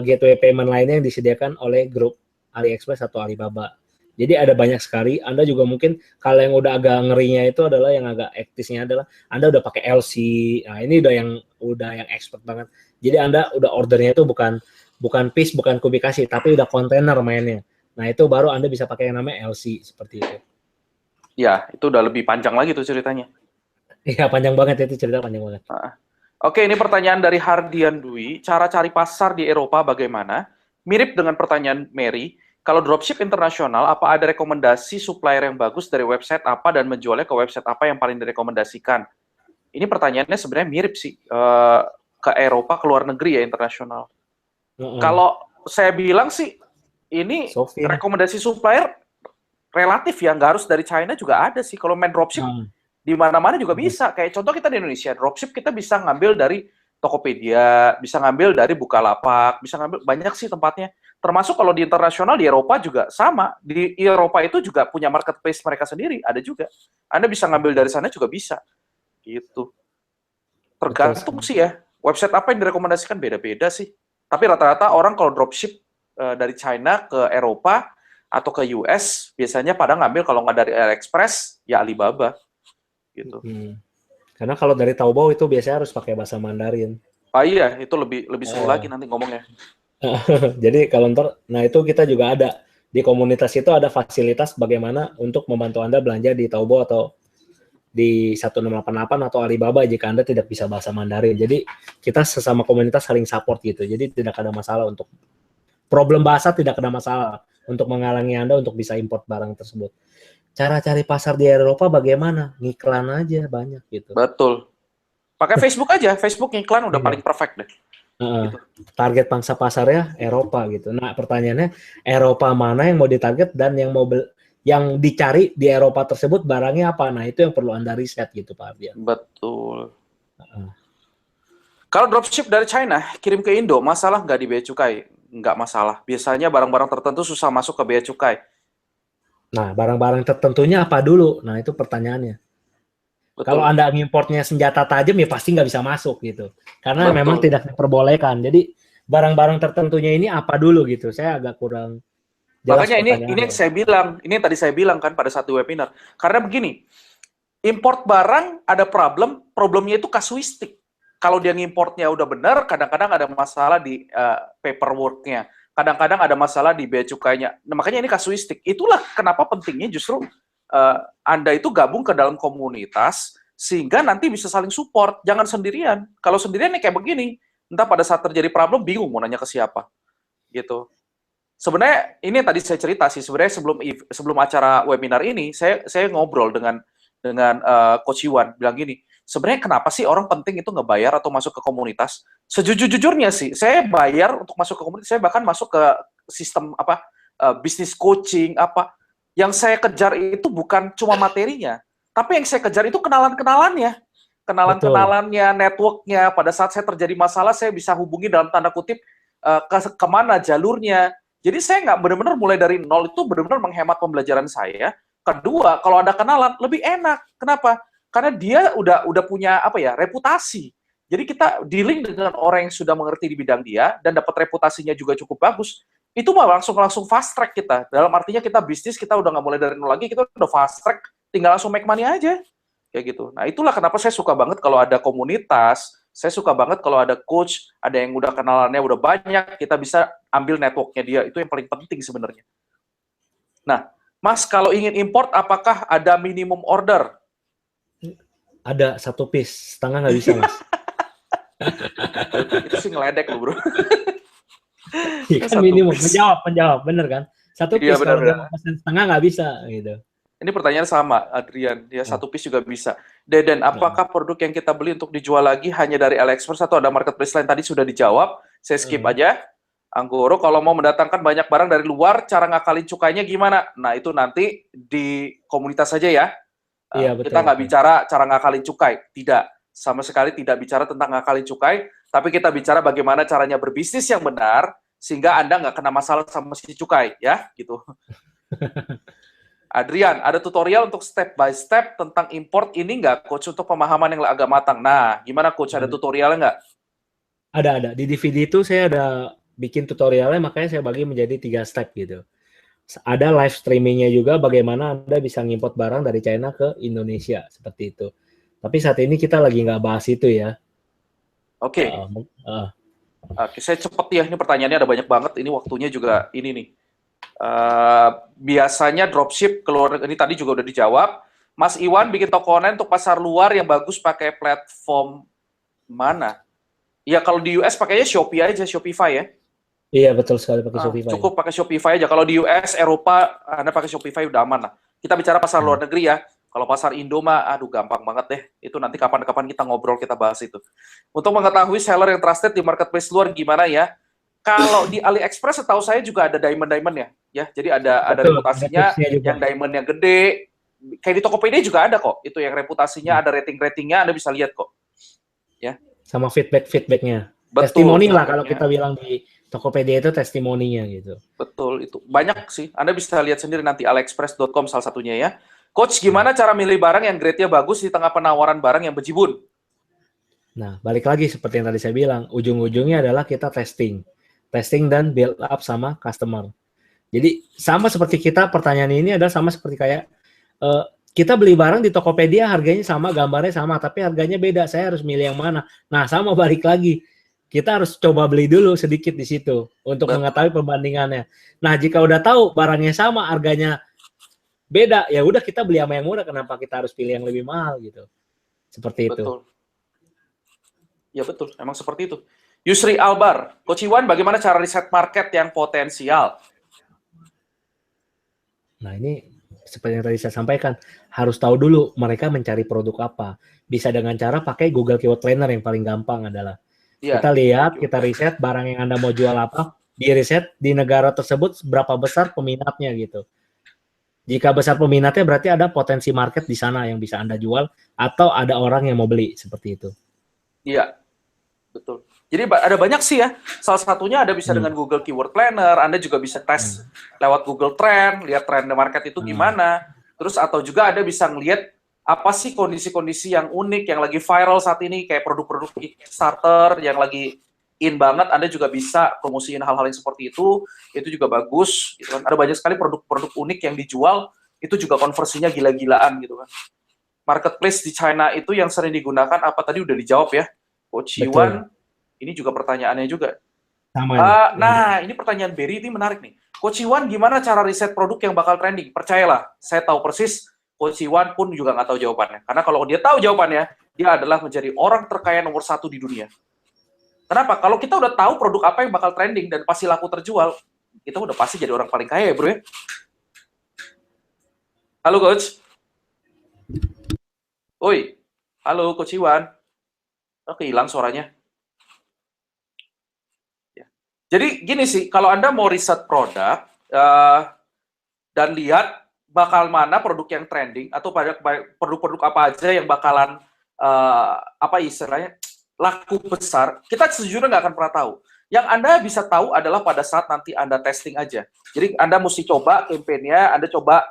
gateway payment lainnya yang disediakan oleh grup AliExpress atau Alibaba. Jadi ada banyak sekali. Anda juga mungkin kalau yang udah agak ngerinya itu adalah yang agak etisnya adalah Anda udah pakai LC. Nah, ini udah yang expert banget. Jadi Anda udah ordernya itu bukan piece, bukan kubikasi, tapi udah kontainer mainnya. Nah, itu baru Anda bisa pakai yang namanya LC seperti itu. Ya, itu udah lebih panjang lagi tuh ceritanya. Iya, panjang banget itu, cerita panjang banget. Oke, ini pertanyaan dari Hardian Dwi. Cara cari pasar di Eropa bagaimana? Mirip dengan pertanyaan Mary. Kalau dropship internasional, apa ada rekomendasi supplier yang bagus dari website apa dan menjualnya ke website apa yang paling direkomendasikan? Ini pertanyaannya sebenarnya mirip sih ke Eropa, ke luar negeri ya internasional. Kalau saya bilang sih, ini rekomendasi supplier relatif ya, nggak harus dari China juga ada sih. Kalau main dropship, di mana-mana juga bisa. Kayak contoh kita di Indonesia, dropship kita bisa ngambil dari Tokopedia, bisa ngambil dari Bukalapak, bisa ngambil banyak sih tempatnya. Termasuk kalau di internasional, di Eropa juga sama. Di Eropa itu juga punya marketplace mereka sendiri, ada juga. Anda bisa ngambil dari sana juga bisa. Gitu. Tergantung sih ya. Website apa yang direkomendasikan beda-beda sih. Tapi rata-rata orang kalau dropship dari China ke Eropa atau ke US, biasanya pada ngambil kalau nggak dari AliExpress, ya Alibaba. Gitu. Karena kalau dari Taobao itu biasanya harus pakai bahasa Mandarin. Ah iya, itu lebih seru lagi nanti ngomongnya. Jadi kalau nah itu kita juga ada di komunitas itu ada fasilitas bagaimana untuk membantu Anda belanja di Taobao atau di 1688 atau Alibaba jika Anda tidak bisa bahasa Mandarin. Jadi kita sesama komunitas saling support gitu. Jadi tidak ada masalah untuk problem bahasa, tidak ada masalah untuk menghalangi Anda untuk bisa import barang tersebut. Cara cari pasar di Eropa bagaimana? Ngiklan aja banyak gitu. Betul. Pakai Facebook aja, Facebook ngiklan udah paling perfect deh. Gitu. Target pangsa pasarnya Eropa gitu. Nah, pertanyaannya Eropa mana yang mau ditarget dan yang dicari di Eropa tersebut barangnya apa? Nah, itu yang perlu Anda riset gitu, Pak Ardian. Betul. Kalau dropship dari China, kirim ke Indo, masalah nggak di bea cukai? Nggak masalah. Biasanya barang-barang tertentu susah masuk ke bea cukai. Nah, barang-barang tertentunya apa dulu? Nah, itu pertanyaannya. Kalau Betul. Anda ngimportnya senjata tajam, ya pasti nggak bisa masuk gitu. Karena memang Betul. tidak diperbolehkan. Jadi, barang-barang tertentunya ini apa dulu gitu. Saya agak kurang jelas Makanya ini yang pertanyaannya. saya bilang, ini yang tadi saya bilang kan pada satu webinar. Karena begini, import barang ada problemnya itu kasuistik. Kalau dia ngimportnya udah benar, kadang-kadang ada masalah di paperwork-nya. Kadang-kadang ada masalah di bea cukainya. Nah, makanya ini kasuistik. Itulah kenapa pentingnya justru Anda itu gabung ke dalam komunitas, sehingga nanti bisa saling support. Jangan sendirian. Kalau sendirian nih kayak begini, entah pada saat terjadi problem, bingung mau nanya ke siapa. Gitu. Sebenarnya ini tadi saya cerita sih, sebenarnya sebelum acara webinar ini, saya ngobrol dengan Coach Iwan, bilang gini, sebenarnya kenapa sih orang penting itu ngebayar atau masuk ke komunitas? Sejujurnya sih, saya bayar untuk masuk ke komunitas, saya bahkan masuk ke sistem bisnis coaching apa. Yang saya kejar itu bukan cuma materinya, tapi yang saya kejar itu kenalan-kenalannya. Betul. Kenalan-kenalannya, networknya. Pada saat saya terjadi masalah, saya bisa hubungi dalam tanda kutip kemana jalurnya. Jadi saya nggak benar-benar mulai dari nol, itu benar-benar menghemat pembelajaran saya. Kedua, kalau ada kenalan lebih enak. Kenapa? Karena dia udah punya reputasi. Jadi kita dealing dengan orang yang sudah mengerti di bidang dia dan dapat reputasinya juga cukup bagus. Itu mah langsung fast track kita. Dalam artinya kita bisnis, kita udah nggak mulai dari nol lagi, kita udah fast track, tinggal langsung make money aja. Kayak gitu. Nah, itulah kenapa saya suka banget kalau ada komunitas, saya suka banget kalau ada coach, ada yang udah kenalannya udah banyak, kita bisa ambil networknya dia. Itu yang paling penting sebenarnya. Nah, Mas, kalau ingin import, apakah ada minimum order? Ada 1 piece, setengah nggak bisa, Mas. Itu sih ngeledek loh, bro. Iya kan Satu minimum, piece. menjawab, bener kan? 1 Iya, piece, kalau dia mau benar-benar. pesen setengah nggak bisa, gitu. Ini pertanyaan sama, Adrian. Dia Nah, 1 piece juga bisa. Deden, nah, apakah produk yang kita beli untuk dijual lagi hanya dari AliExpress atau ada marketplace lain? Tadi sudah dijawab. Saya skip aja. Anggoro, kalau mau mendatangkan banyak barang dari luar, cara ngakalin cukainya gimana? Nah, itu nanti di komunitas saja ya. Iya, Kita betul, nggak betul. bicara cara ngakalin cukai. Tidak. Sama sekali tidak bicara tentang ngakalin cukai, tapi kita bicara bagaimana caranya berbisnis yang benar, sehingga Anda nggak kena masalah sama si cukai, ya, gitu. Adrian, ada tutorial untuk step by step tentang import ini nggak, Coach, untuk pemahaman yang agak matang? Nah, gimana, Coach? Ada tutorialnya nggak? Ada. Di DVD itu saya ada bikin tutorialnya, makanya saya bagi menjadi 3 step gitu. Ada live streamingnya juga bagaimana Anda bisa ngimport barang dari China ke Indonesia, seperti itu. Tapi saat ini kita lagi nggak bahas itu ya. Oke. Oke, saya cepet ya. Ini pertanyaannya ada banyak banget. Ini waktunya juga ini nih. Biasanya dropship keluar ini tadi juga udah dijawab. Mas Iwan bikin toko online untuk pasar luar yang bagus pakai platform mana? Ya kalau di US pakainya Shopee aja, Shopify ya. Iya, betul sekali, pakai Shopify. Cukup pakai Shopify aja. Kalau di US, Eropa, Anda pakai Shopify udah aman lah. Kita bicara pasar luar negeri ya. Kalau pasar Indo mah, aduh gampang banget deh. Itu nanti kapan-kapan kita ngobrol, kita bahas itu. Untuk mengetahui seller yang trusted di marketplace luar gimana ya? Kalau di AliExpress, setahu saya juga ada diamond ya. Ya, jadi ada Betul, ada reputasinya tipsnya juga. yang diamond yang gede. Kayak di Tokopedia juga ada kok. Itu yang reputasinya ada rating-ratingnya, Anda bisa lihat kok. Ya. Sama feedback-feedbacknya. Betul, Testimoni lah kalau feedbacknya. kita bilang di Tokopedia itu testimoninya gitu. Betul, itu banyak sih. Anda bisa lihat sendiri nanti aliexpress.com salah satunya ya. Coach, gimana cara milih barang yang grade-nya bagus di tengah penawaran barang yang bejibun? Nah, balik lagi seperti yang tadi saya bilang, ujung-ujungnya adalah kita testing dan build up sama customer. Jadi sama seperti kita, pertanyaan ini adalah sama seperti kayak kita beli barang di Tokopedia, harganya sama, gambarnya sama, tapi harganya beda. Saya harus milih yang mana? Nah, sama balik lagi. Kita harus coba beli dulu sedikit di situ untuk mengetahui perbandingannya. Nah, jika udah tahu barangnya sama, harganya beda, ya udah kita beli sama yang murah. Kenapa kita harus pilih yang lebih mahal gitu? Seperti itu. Betul. Ya betul, emang seperti itu. Yusri Albar, Coach Iwan, bagaimana cara riset market yang potensial? Nah, ini seperti yang tadi saya sampaikan, harus tahu dulu mereka mencari produk apa. Bisa dengan cara pakai Google Keyword Planner, yang paling gampang adalah kita lihat, kita riset barang yang Anda mau jual apa, di riset di negara tersebut berapa besar peminatnya gitu. Jika besar peminatnya berarti ada potensi market di sana yang bisa Anda jual atau ada orang yang mau beli, seperti itu. Iya. betul. Jadi ada banyak sih ya. Salah satunya Anda bisa dengan Google Keyword Planner, Anda juga bisa tes lewat Google Trend, lihat tren market itu gimana. Terus atau juga Anda bisa ngelihat apa sih kondisi-kondisi yang unik, yang lagi viral saat ini, kayak produk-produk Kickstarter yang lagi in banget, Anda juga bisa promosiin hal-hal yang seperti itu juga bagus. Gitu kan. Ada banyak sekali produk-produk unik yang dijual, itu juga konversinya gila-gilaan gitu kan. Marketplace di China itu yang sering digunakan, apa tadi udah dijawab ya, Coach Iwan. Ini juga pertanyaannya juga. Nah, ini pertanyaan Berry, ini menarik nih. Coach Iwan, gimana cara riset produk yang bakal trending? Percayalah, saya tahu persis, Coach Iwan pun juga nggak tahu jawabannya. Karena kalau dia tahu jawabannya, dia adalah menjadi orang terkaya nomor 1 di dunia. Kenapa? Kalau kita udah tahu produk apa yang bakal trending dan pasti laku terjual, kita udah pasti jadi orang paling kaya ya, bro ya. Halo, Coach. Oi, halo Coach Iwan. Oke, hilang suaranya. Jadi gini sih, kalau Anda mau riset produk dan lihat bakal mana produk yang trending atau produk-produk apa aja yang bakalan apa istilahnya laku besar, kita sejujurnya nggak akan pernah tahu. Yang Anda bisa tahu adalah pada saat nanti Anda testing aja. Jadi Anda mesti coba campaign-nya, Anda coba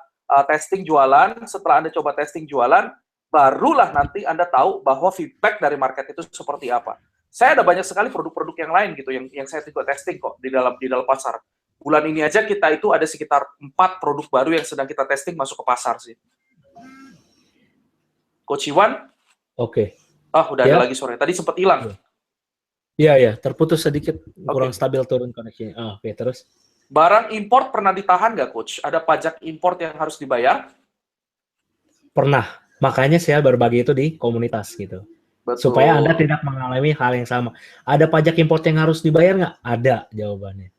testing jualan, setelah Anda coba testing jualan, barulah nanti Anda tahu bahwa feedback dari market itu seperti apa. Saya ada banyak sekali produk-produk yang lain gitu yang saya juga testing kok di dalam pasar. Bulan ini aja kita itu ada sekitar 4 produk baru yang sedang kita testing masuk ke pasar sih. Coach Iwan? Oke. Udah ada lagi sore. Tadi sempat hilang. Iya, terputus sedikit, kurang stabil turun koneksinya. Oke, terus. Barang import pernah ditahan nggak, Coach? Ada pajak import yang harus dibayar? Pernah. Makanya saya berbagi itu di komunitas gitu. Betul. Supaya Anda tidak mengalami hal yang sama. Ada pajak import yang harus dibayar nggak? Ada jawabannya.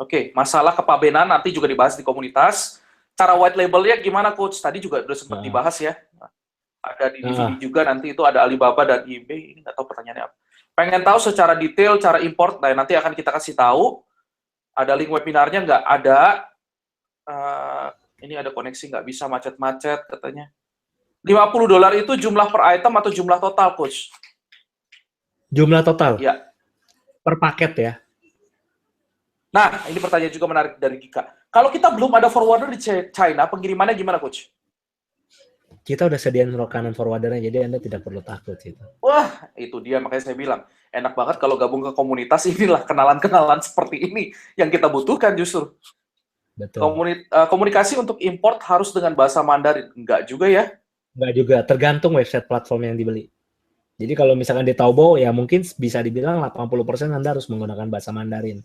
Oke, masalah kepabeanan nanti juga dibahas di komunitas. Cara white label-nya gimana, Coach? Tadi juga udah sempat dibahas ya. Ada di DVD juga, nanti itu ada Alibaba dan eBay. Ini nggak tahu pertanyaannya apa. Pengen tahu secara detail cara import, nah nanti akan kita kasih tahu. Ada link webinarnya nggak? Ada. Ini ada koneksi nggak bisa macet-macet katanya. $50 itu jumlah per item atau jumlah total, Coach? Jumlah total? Ya. Per paket ya. Nah, ini pertanyaan juga menarik dari Gika. Kalau kita belum ada forwarder di China, pengirimannya gimana, Coach? Kita udah sediain rekanan forwardernya, jadi Anda tidak perlu takut gitu. Wah, itu dia, makanya saya bilang. Enak banget kalau gabung ke komunitas, inilah kenalan-kenalan seperti ini yang kita butuhkan justru. Betul. Komunikasi untuk import harus dengan bahasa Mandarin. Enggak juga ya? Enggak juga, tergantung website platform yang dibeli. Jadi kalau misalkan di Taobao, ya mungkin bisa dibilang 80% Anda harus menggunakan bahasa Mandarin.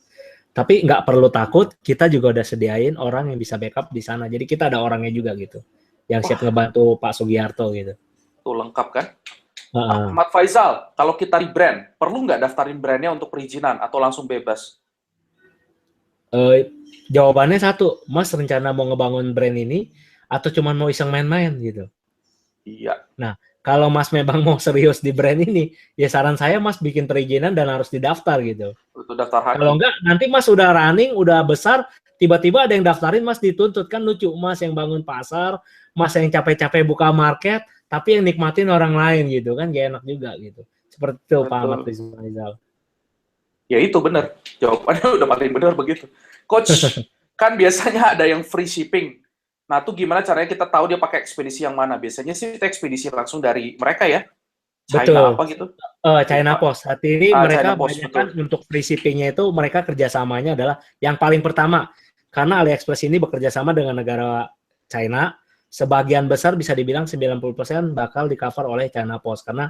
Tapi nggak perlu takut, kita juga udah sediain orang yang bisa backup di sana. Jadi kita ada orangnya juga gitu, yang siap ngebantu Pak Sugiarto gitu. Tuh lengkap kan? Ahmad Faisal, kalau kita rebrand, perlu nggak daftarin brandnya untuk perizinan atau langsung bebas? Jawabannya satu, Mas rencana mau ngebangun brand ini atau cuma mau iseng main-main gitu? Iya. Nah, kalau Mas memang mau serius di brand ini, ya saran saya Mas bikin perizinan dan harus didaftar gitu. Itu daftar haki. Kalau enggak, nanti Mas udah running, udah besar, tiba-tiba ada yang daftarin, Mas dituntut. Kan lucu, Mas yang bangun pasar, Mas yang capek-capek buka market, tapi yang nikmatin orang lain gitu kan, gak enak juga gitu. Seperti itu Pak Ahmad Rizal. Ya itu benar, jawabannya udah paling benar begitu. Coach, kan biasanya ada yang free shipping. Nah, tuh gimana caranya kita tahu dia pakai ekspedisi yang mana? Biasanya sih kita ekspedisi langsung dari mereka ya. China apa gitu? China Post. Saat ini mereka banyak kan untuk free shipping-nya itu mereka kerjasamanya adalah yang paling pertama. Karena AliExpress ini bekerja sama dengan negara China, sebagian besar bisa dibilang 90% bakal di-cover oleh China Post. Karena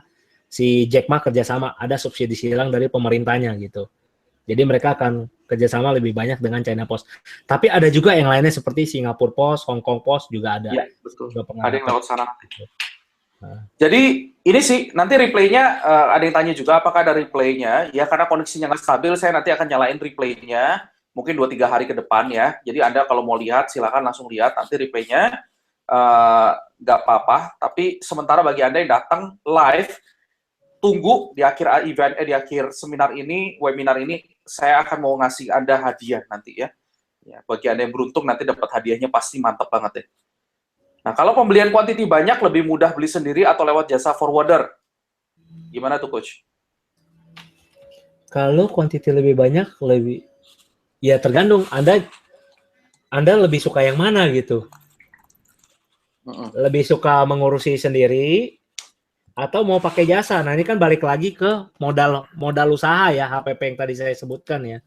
si Jack Ma kerjasama, ada subsidi silang dari pemerintahnya gitu. Jadi mereka akan kerjasama lebih banyak dengan China Post. Tapi ada juga yang lainnya seperti Singapore Post, Hong Kong Post juga ada. Iya, betul. Ada yang lewat sana nanti. Jadi ini sih nanti replaynya ada yang tanya juga apakah ada replaynya. Ya karena koneksinya nggak stabil, saya nanti akan nyalain replaynya mungkin 2-3 hari ke depan ya. Jadi Anda kalau mau lihat silakan langsung lihat nanti replaynya. Nggak apa-apa. Tapi sementara bagi Anda yang datang live, tunggu di akhir event di akhir seminar ini, webinar ini, saya akan mau ngasih Anda hadiah nanti ya. Ya, bagi Anda yang beruntung nanti dapat hadiahnya pasti mantap banget ya. Nah, kalau pembelian quantity banyak lebih mudah beli sendiri atau lewat jasa forwarder? Gimana tuh, Coach? Kalau quantity lebih banyak, ya tergantung Anda lebih suka yang mana gitu. Lebih suka mengurusi sendiri atau mau pakai jasa. Nah, ini kan balik lagi ke modal usaha ya, HPP yang tadi saya sebutkan ya.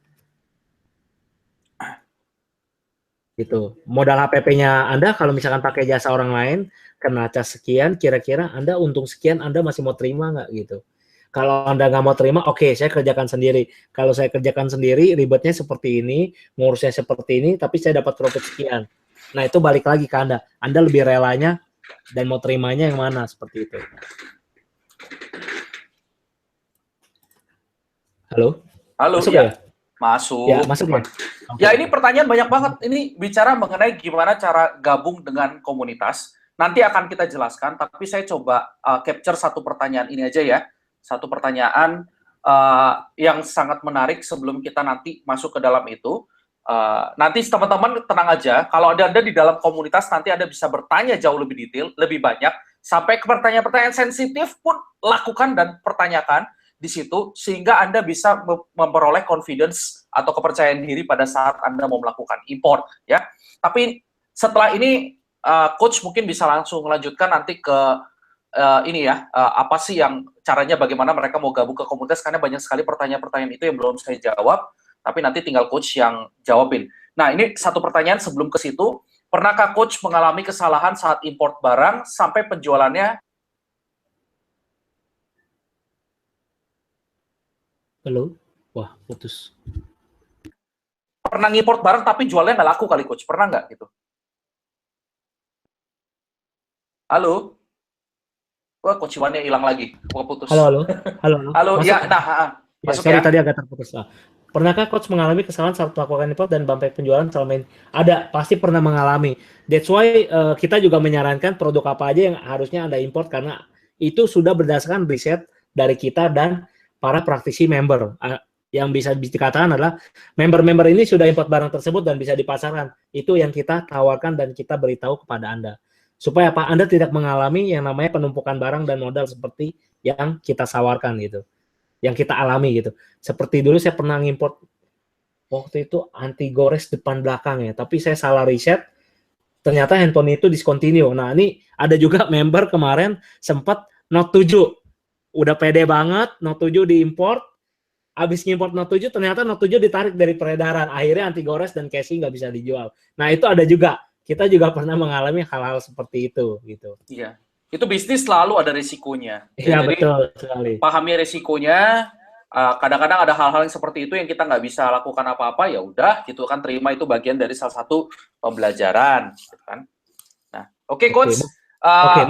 Gitu. Modal HPP-nya Anda kalau misalkan pakai jasa orang lain, kena cas sekian, kira-kira Anda untung sekian, Anda masih mau terima nggak gitu. Kalau Anda nggak mau terima, oke, saya kerjakan sendiri. Kalau saya kerjakan sendiri, ribetnya seperti ini, ngurusnya seperti ini, tapi saya dapat profit sekian. Nah, itu balik lagi ke Anda. Anda lebih relanya dan mau terimanya yang mana, seperti itu. Halo? Halo, Masuk ya. ya? Masuk. Ya, masuk ya? Ya, ini pertanyaan banyak banget. Ini bicara mengenai gimana cara gabung dengan komunitas. Nanti akan kita jelaskan, tapi saya coba capture satu pertanyaan ini aja ya. Satu pertanyaan yang sangat menarik sebelum kita nanti masuk ke dalam itu. Nanti teman-teman tenang aja, kalau Anda di dalam komunitas, nanti Anda bisa bertanya jauh lebih detail, lebih banyak. Sampai ke pertanyaan-pertanyaan sensitif pun lakukan dan pertanyakan di situ sehingga Anda bisa memperoleh confidence atau kepercayaan diri pada saat Anda mau melakukan import ya. Tapi setelah ini coach mungkin bisa langsung melanjutkan nanti ke ini ya, apa sih yang caranya bagaimana mereka mau gabung ke komunitas, karena banyak sekali pertanyaan-pertanyaan itu yang belum saya jawab, tapi nanti tinggal coach yang jawabin. Nah, ini satu pertanyaan sebelum ke situ, pernahkah coach mengalami kesalahan saat import barang sampai penjualannya? Halo? Wah, putus. Pernah ngimport barang tapi jualnya nggak laku kali coach, pernah nggak gitu? Halo? Wah, coach Iwannya hilang lagi, wah putus. Halo. Halo, Masuk. ya, nah, Ya, masuk sorry ya. tadi agak terputus. Pernahkah coach mengalami kesalahan saat melakukan import dan sampai penjualan selama ini? Ada, pasti pernah mengalami. That's why kita juga menyarankan produk apa aja yang harusnya Anda import, karena itu sudah berdasarkan riset dari kita dan para praktisi member. Yang bisa dikatakan adalah member-member ini sudah import barang tersebut dan bisa dipasarkan. Itu yang kita tawarkan dan kita beritahu kepada Anda. Supaya apa? Anda tidak mengalami yang namanya penumpukan barang dan modal seperti yang kita tawarkan gitu, yang kita alami gitu. Seperti dulu saya pernah ngimport waktu itu anti gores depan belakang ya, tapi saya salah riset, ternyata handphone itu discontinue. Nah, ini ada juga member kemarin sempat Note 7, udah pede banget, Note 7 diimport, habis ngimport Note 7 ternyata Note 7 ditarik dari peredaran, akhirnya anti gores dan casing nggak bisa dijual. Nah, itu ada juga, kita juga pernah mengalami hal-hal seperti itu gitu. Iya, itu bisnis selalu ada risikonya. Iya, Jadi betul sekali. pahami risikonya. Kadang-kadang ada hal-hal yang seperti itu yang kita nggak bisa lakukan apa-apa, ya udah gitu kan, terima itu bagian dari salah satu pembelajaran gitu kan. Nah, oke, coach,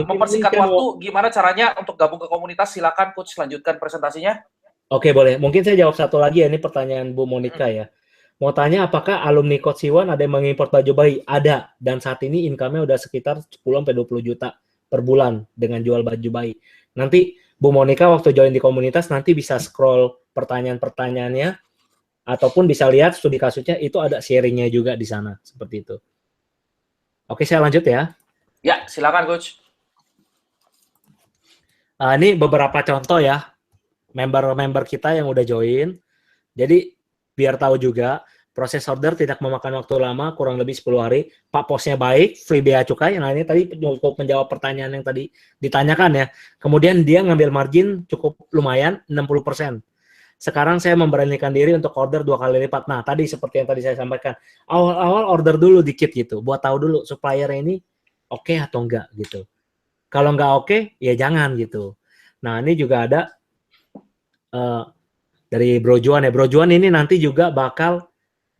mempersingkat waktu, gimana caranya untuk gabung ke komunitas? Silakan coach lanjutkan presentasinya. Oke, boleh. Mungkin saya jawab satu lagi ya, ini pertanyaan Bu Monica ya. Mau tanya apakah alumni Coach Iwan ada yang mengimport baju bayi? Ada, dan saat ini income-nya udah sekitar 10-20 juta per bulan dengan jual baju bayi. Nanti Bu Monica waktu join di komunitas nanti bisa scroll pertanyaan-pertanyaannya ataupun bisa lihat studi kasusnya, itu ada sharing-nya juga di sana, seperti itu. Oke, saya lanjut ya. Ya, silakan coach. Ini beberapa contoh ya, member-member kita yang udah join. Jadi biar tahu juga, proses order tidak memakan waktu lama, kurang lebih 10 hari. Pak, posnya baik, free bea cukai. Nah, ini tadi cukup menjawab pertanyaan yang tadi ditanyakan ya. Kemudian dia ngambil margin cukup lumayan, 60%. Sekarang saya memberanikan diri untuk order 2 kali lipat. Nah, tadi seperti yang tadi saya sampaikan, awal-awal order dulu dikit gitu, buat tahu dulu supplier ini oke atau enggak gitu. Kalau enggak oke, ya jangan gitu. Nah, ini juga ada dari Bro Juan ya. Bro Juan ini nanti juga bakal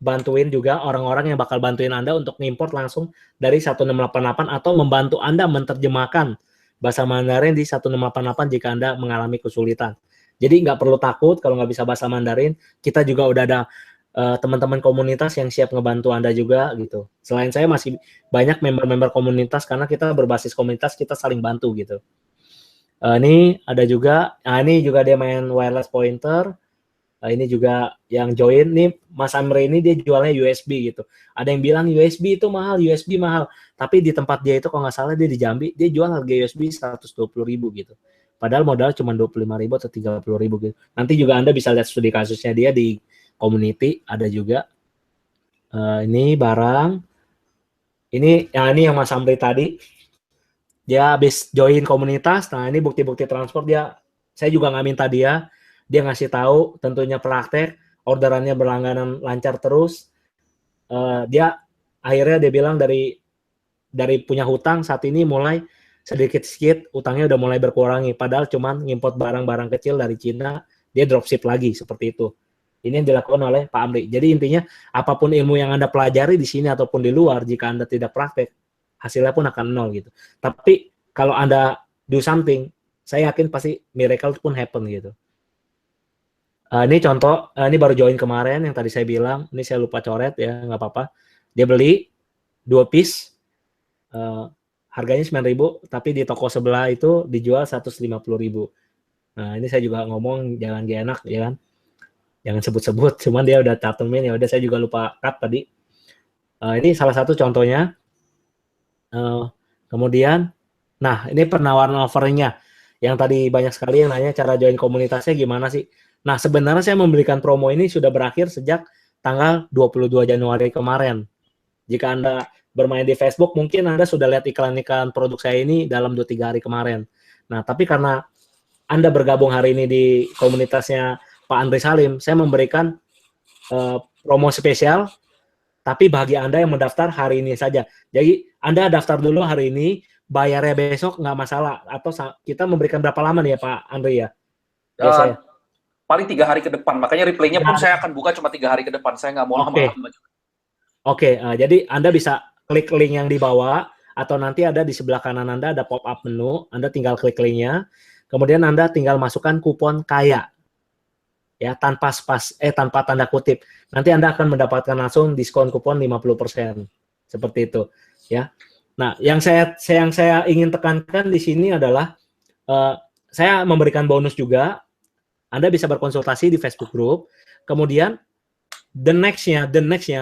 bantuin juga orang-orang yang bakal bantuin Anda untuk ngimport langsung dari 1688 atau membantu Anda menerjemahkan bahasa Mandarin di 1688 jika Anda mengalami kesulitan. Jadi nggak perlu takut kalau nggak bisa bahasa Mandarin. Kita juga udah ada teman-teman komunitas yang siap ngebantu Anda juga gitu. Selain saya masih banyak member-member komunitas karena kita berbasis komunitas, kita saling bantu gitu. Ini ada juga, ini juga dia main wireless pointer. Ini juga yang join nih Mas Amri ini dia jualnya USB gitu. Ada yang bilang USB itu mahal, Tapi di tempat dia itu kalau nggak salah dia di Jambi, dia jual harga USB 120.000 gitu. Padahal modal cuma 25.000 atau 30.000 gitu. Nanti juga Anda bisa lihat studi kasusnya dia di community, ada juga. Ini barang, ini yang Mas Amri tadi, dia habis join komunitas. Nah ini bukti-bukti transport saya juga nggak minta dia ngasih tahu, tentunya praktek, orderannya berlangganan lancar terus. Dia akhirnya dia bilang dari punya hutang saat ini mulai sedikit-sedikit utangnya udah mulai berkurangi, padahal cuman ngimport barang-barang kecil dari Cina, dia dropship lagi seperti itu. Ini yang dilakukan oleh Pak Amri. Jadi intinya apapun ilmu yang Anda pelajari di sini ataupun di luar, jika Anda tidak praktek, hasilnya pun akan nol gitu. Tapi kalau Anda do something, saya yakin pasti miracle pun happen gitu. Ini contoh, ini baru join kemarin yang tadi saya bilang, ini saya lupa coret ya, nggak apa-apa. Dia beli 2 piece, harganya 9.000, tapi di toko sebelah itu dijual 150.000. Nah ini saya juga ngomong jangan gak enak ya kan, jangan sebut-sebut, cuman dia udah cantumin, ya udah saya juga lupa cut tadi. Ini salah satu contohnya. Kemudian, nah ini penawaran offeringnya, yang tadi banyak sekali yang nanya cara join komunitasnya gimana sih. Nah sebenarnya saya memberikan promo ini sudah berakhir sejak tanggal 22 Januari kemarin. Jika Anda bermain di Facebook, mungkin Anda sudah lihat iklan-iklan produk saya ini dalam 2-3 hari kemarin. Nah, tapi karena Anda bergabung hari ini di komunitasnya Pak Andri Salim, saya memberikan promo spesial, tapi bagi Anda yang mendaftar hari ini saja. Jadi, Anda daftar dulu hari ini, bayarnya besok nggak masalah. Atau kita memberikan berapa lama nih ya Pak Andri ya? Biasanya. Paling 3 hari ke depan. Makanya replaynya pun saya akan buka cuma 3 hari ke depan. Saya nggak mau lama-lama juga. Oke, jadi Anda bisa klik link yang di bawah, atau nanti ada di sebelah kanan Anda ada pop-up menu, Anda tinggal klik linknya, kemudian Anda tinggal masukkan kupon KAYA, ya tanpa tanda kutip. Nanti Anda akan mendapatkan langsung diskon kupon 50%, seperti itu, ya. Nah, yang saya ingin tekankan di sini adalah saya memberikan bonus juga. Anda bisa berkonsultasi di Facebook Group, kemudian the next-nya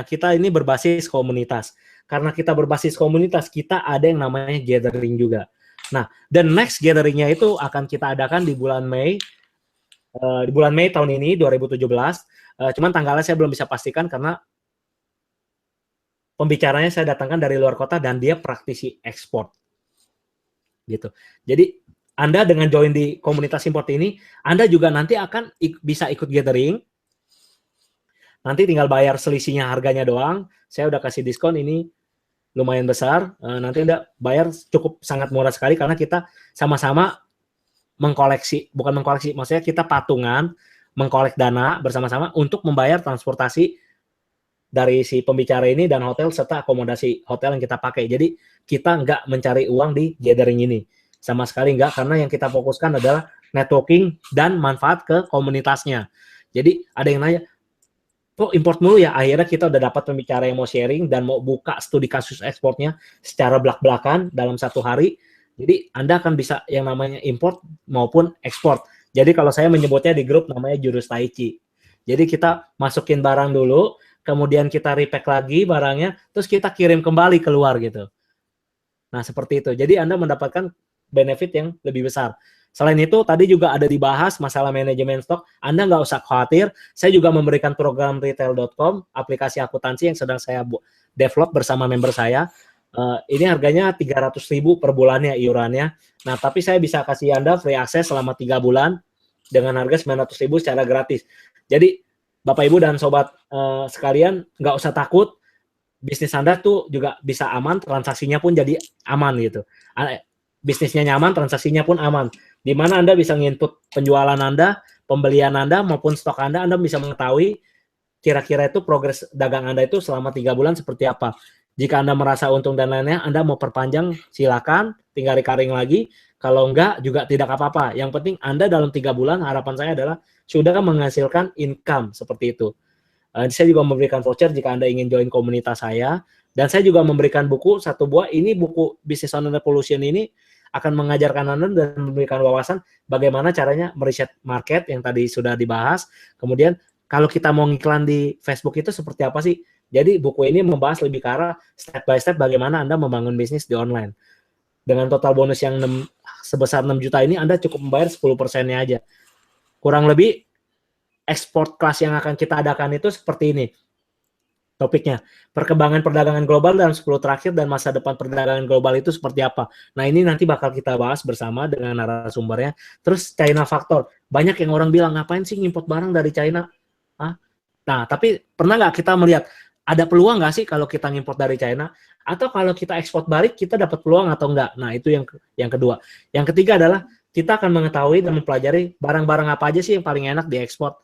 kita ini berbasis komunitas. Karena kita berbasis komunitas, kita ada yang namanya gathering juga. Nah, the next gathering-nya itu akan kita adakan di bulan Mei. Di bulan Mei tahun ini, 2017. Cuman tanggalnya saya belum bisa pastikan karena pembicaranya saya datangkan dari luar kota dan dia praktisi ekspor. Gitu. Jadi, Anda dengan join di komunitas import ini, Anda juga nanti akan bisa ikut gathering. Nanti tinggal bayar selisihnya harganya doang. Saya udah kasih diskon ini lumayan besar. Nanti Anda bayar cukup sangat murah sekali karena kita sama-sama bukan mengkoleksi, maksudnya kita patungan, mengkolek dana bersama-sama untuk membayar transportasi dari si pembicara ini dan hotel serta akomodasi hotel yang kita pakai. Jadi kita nggak mencari uang di gathering ini. Sama sekali nggak, karena yang kita fokuskan adalah networking dan manfaat ke komunitasnya. Jadi ada yang nanya, kok import mulu ya? Akhirnya kita udah dapat pembicara yang mau sharing dan mau buka studi kasus ekspornya secara belak-belakan dalam 1 hari. Jadi Anda akan bisa yang namanya import maupun ekspor. Jadi kalau saya menyebutnya di grup namanya jurus tai chi. Jadi kita masukin barang dulu, kemudian kita repack lagi barangnya, terus kita kirim kembali keluar gitu. Nah seperti itu. Jadi Anda mendapatkan benefit yang lebih besar. Selain itu, tadi juga ada dibahas masalah manajemen stok. Anda nggak usah khawatir. Saya juga memberikan program retail.com, aplikasi akuntansi yang sedang saya develop bersama member saya. Ini harganya 300.000 per bulannya iurannya. Nah, tapi saya bisa kasih Anda free access selama 3 bulan dengan harga 900.000 secara gratis. Jadi, Bapak Ibu dan Sobat sekalian, nggak usah takut. Bisnis Anda tuh juga bisa aman, transaksinya pun jadi aman gitu. Bisnisnya nyaman, transaksinya pun aman. Di mana Anda bisa nginput penjualan Anda, pembelian Anda, maupun stok Anda bisa mengetahui kira-kira itu progres dagang Anda itu selama 3 bulan seperti apa. Jika Anda merasa untung dan lainnya, Anda mau perpanjang, silakan, tinggal recurring lagi. Kalau enggak, juga tidak apa-apa. Yang penting Anda dalam 3 bulan, harapan saya adalah sudah menghasilkan income seperti itu. Saya juga memberikan voucher jika Anda ingin join komunitas saya. Dan saya juga memberikan buku 1 buah. Ini buku Business Owner Revolution ini akan mengajarkan Anda dan memberikan wawasan bagaimana caranya meriset market yang tadi sudah dibahas. Kemudian kalau kita mau ngiklan di Facebook itu seperti apa sih? Jadi buku ini membahas lebih ke arah step by step bagaimana Anda membangun bisnis di online. Dengan total bonus yang sebesar 6 juta ini Anda cukup membayar 10%-nya aja. Kurang lebih export class yang akan kita adakan itu seperti ini. Topiknya, perkembangan perdagangan global dalam 10 terakhir dan masa depan perdagangan global itu seperti apa. Nah, ini nanti bakal kita bahas bersama dengan narasumbernya. Terus China Factor. Banyak yang orang bilang, ngapain sih ngimport barang dari China? Nah, tapi pernah nggak kita melihat, ada peluang nggak sih kalau kita ngimport dari China? Atau kalau kita ekspor balik, kita dapat peluang atau enggak? Nah, itu yang kedua. Yang ketiga adalah, kita akan mengetahui dan mempelajari barang-barang apa aja sih yang paling enak diekspor.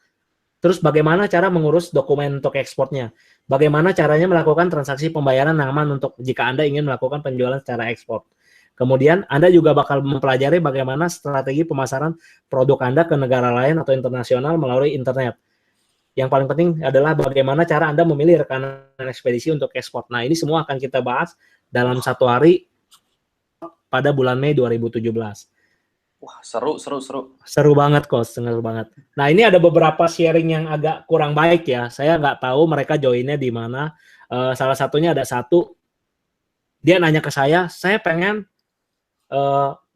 Terus bagaimana cara mengurus dokumen untuk ekspornya? Bagaimana caranya melakukan transaksi pembayaran aman untuk jika Anda ingin melakukan penjualan secara ekspor. Kemudian Anda juga bakal mempelajari bagaimana strategi pemasaran produk Anda ke negara lain atau internasional melalui internet. Yang paling penting adalah bagaimana cara Anda memilih rekanan ekspedisi untuk ekspor. Nah, ini semua akan kita bahas dalam 1 hari pada bulan Mei 2017. Wah, seru. Seru banget, Coach. Seru banget. Nah, ini ada beberapa sharing yang agak kurang baik ya. Saya nggak tahu mereka joinnya di mana. Salah satunya ada satu, dia nanya ke saya pengen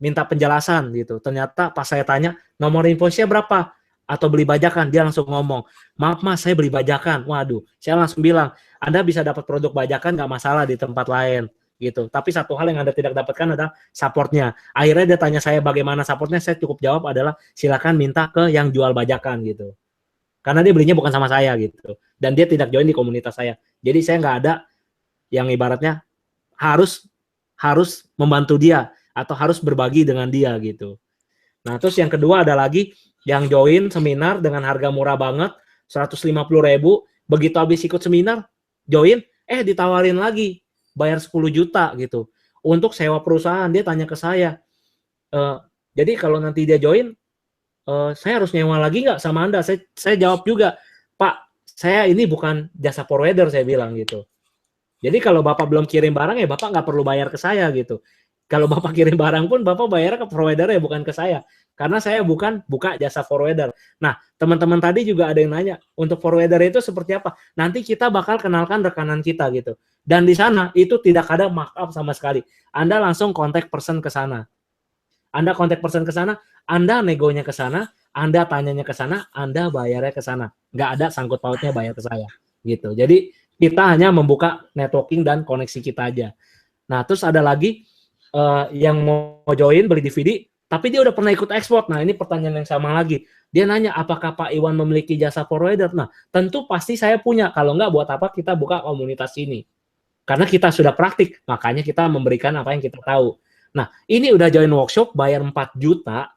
minta penjelasan gitu. Ternyata pas saya tanya, nomor invoice-nya berapa? Atau beli bajakan, dia langsung ngomong, maaf mas, saya beli bajakan. Waduh, saya langsung bilang, Anda bisa dapat produk bajakan nggak masalah di tempat lain. Gitu. Tapi satu hal yang Anda tidak dapatkan adalah supportnya. Akhirnya dia tanya saya bagaimana supportnya, saya cukup jawab adalah silakan minta ke yang jual bajakan gitu. Karena dia belinya bukan sama saya gitu. Dan dia tidak join di komunitas saya. Jadi saya nggak ada yang ibaratnya harus membantu dia atau harus berbagi dengan dia gitu. Nah, terus yang kedua ada lagi yang join seminar dengan harga murah banget, 150.000, begitu habis ikut seminar, join, ditawarin lagi bayar 10 juta gitu untuk sewa perusahaan. Dia tanya ke saya, jadi kalau nanti dia join, saya harus nyewa lagi nggak sama Anda? Saya jawab juga, Pak, saya ini bukan jasa provider, saya bilang gitu. Jadi kalau Bapak belum kirim barang, ya Bapak nggak perlu bayar ke saya gitu. Kalau Bapak kirim barang pun, Bapak bayar ke provider ya, bukan ke saya. Karena saya bukan buka jasa forwarder. Nah, teman-teman tadi juga ada yang nanya, untuk forwarder itu seperti apa? Nanti kita bakal kenalkan rekanan kita gitu. Dan di sana itu tidak ada markup sama sekali. Anda langsung kontak person ke sana. Anda kontak person ke sana, Anda negonya ke sana, Anda tanyanya ke sana, Anda bayarnya ke sana. Nggak ada sangkut pautnya bayar ke saya. Gitu. Jadi kita hanya membuka networking dan koneksi kita aja. Nah, terus ada lagi yang mau join beli DVD, tapi dia udah pernah ikut ekspor. Nah, ini pertanyaan yang sama lagi. Dia nanya, apakah Pak Iwan memiliki jasa forwarder? Nah, tentu pasti saya punya. Kalau nggak, buat apa kita buka komunitas ini? Karena kita sudah praktik, makanya kita memberikan apa yang kita tahu. Nah, ini udah join workshop, bayar 4 juta,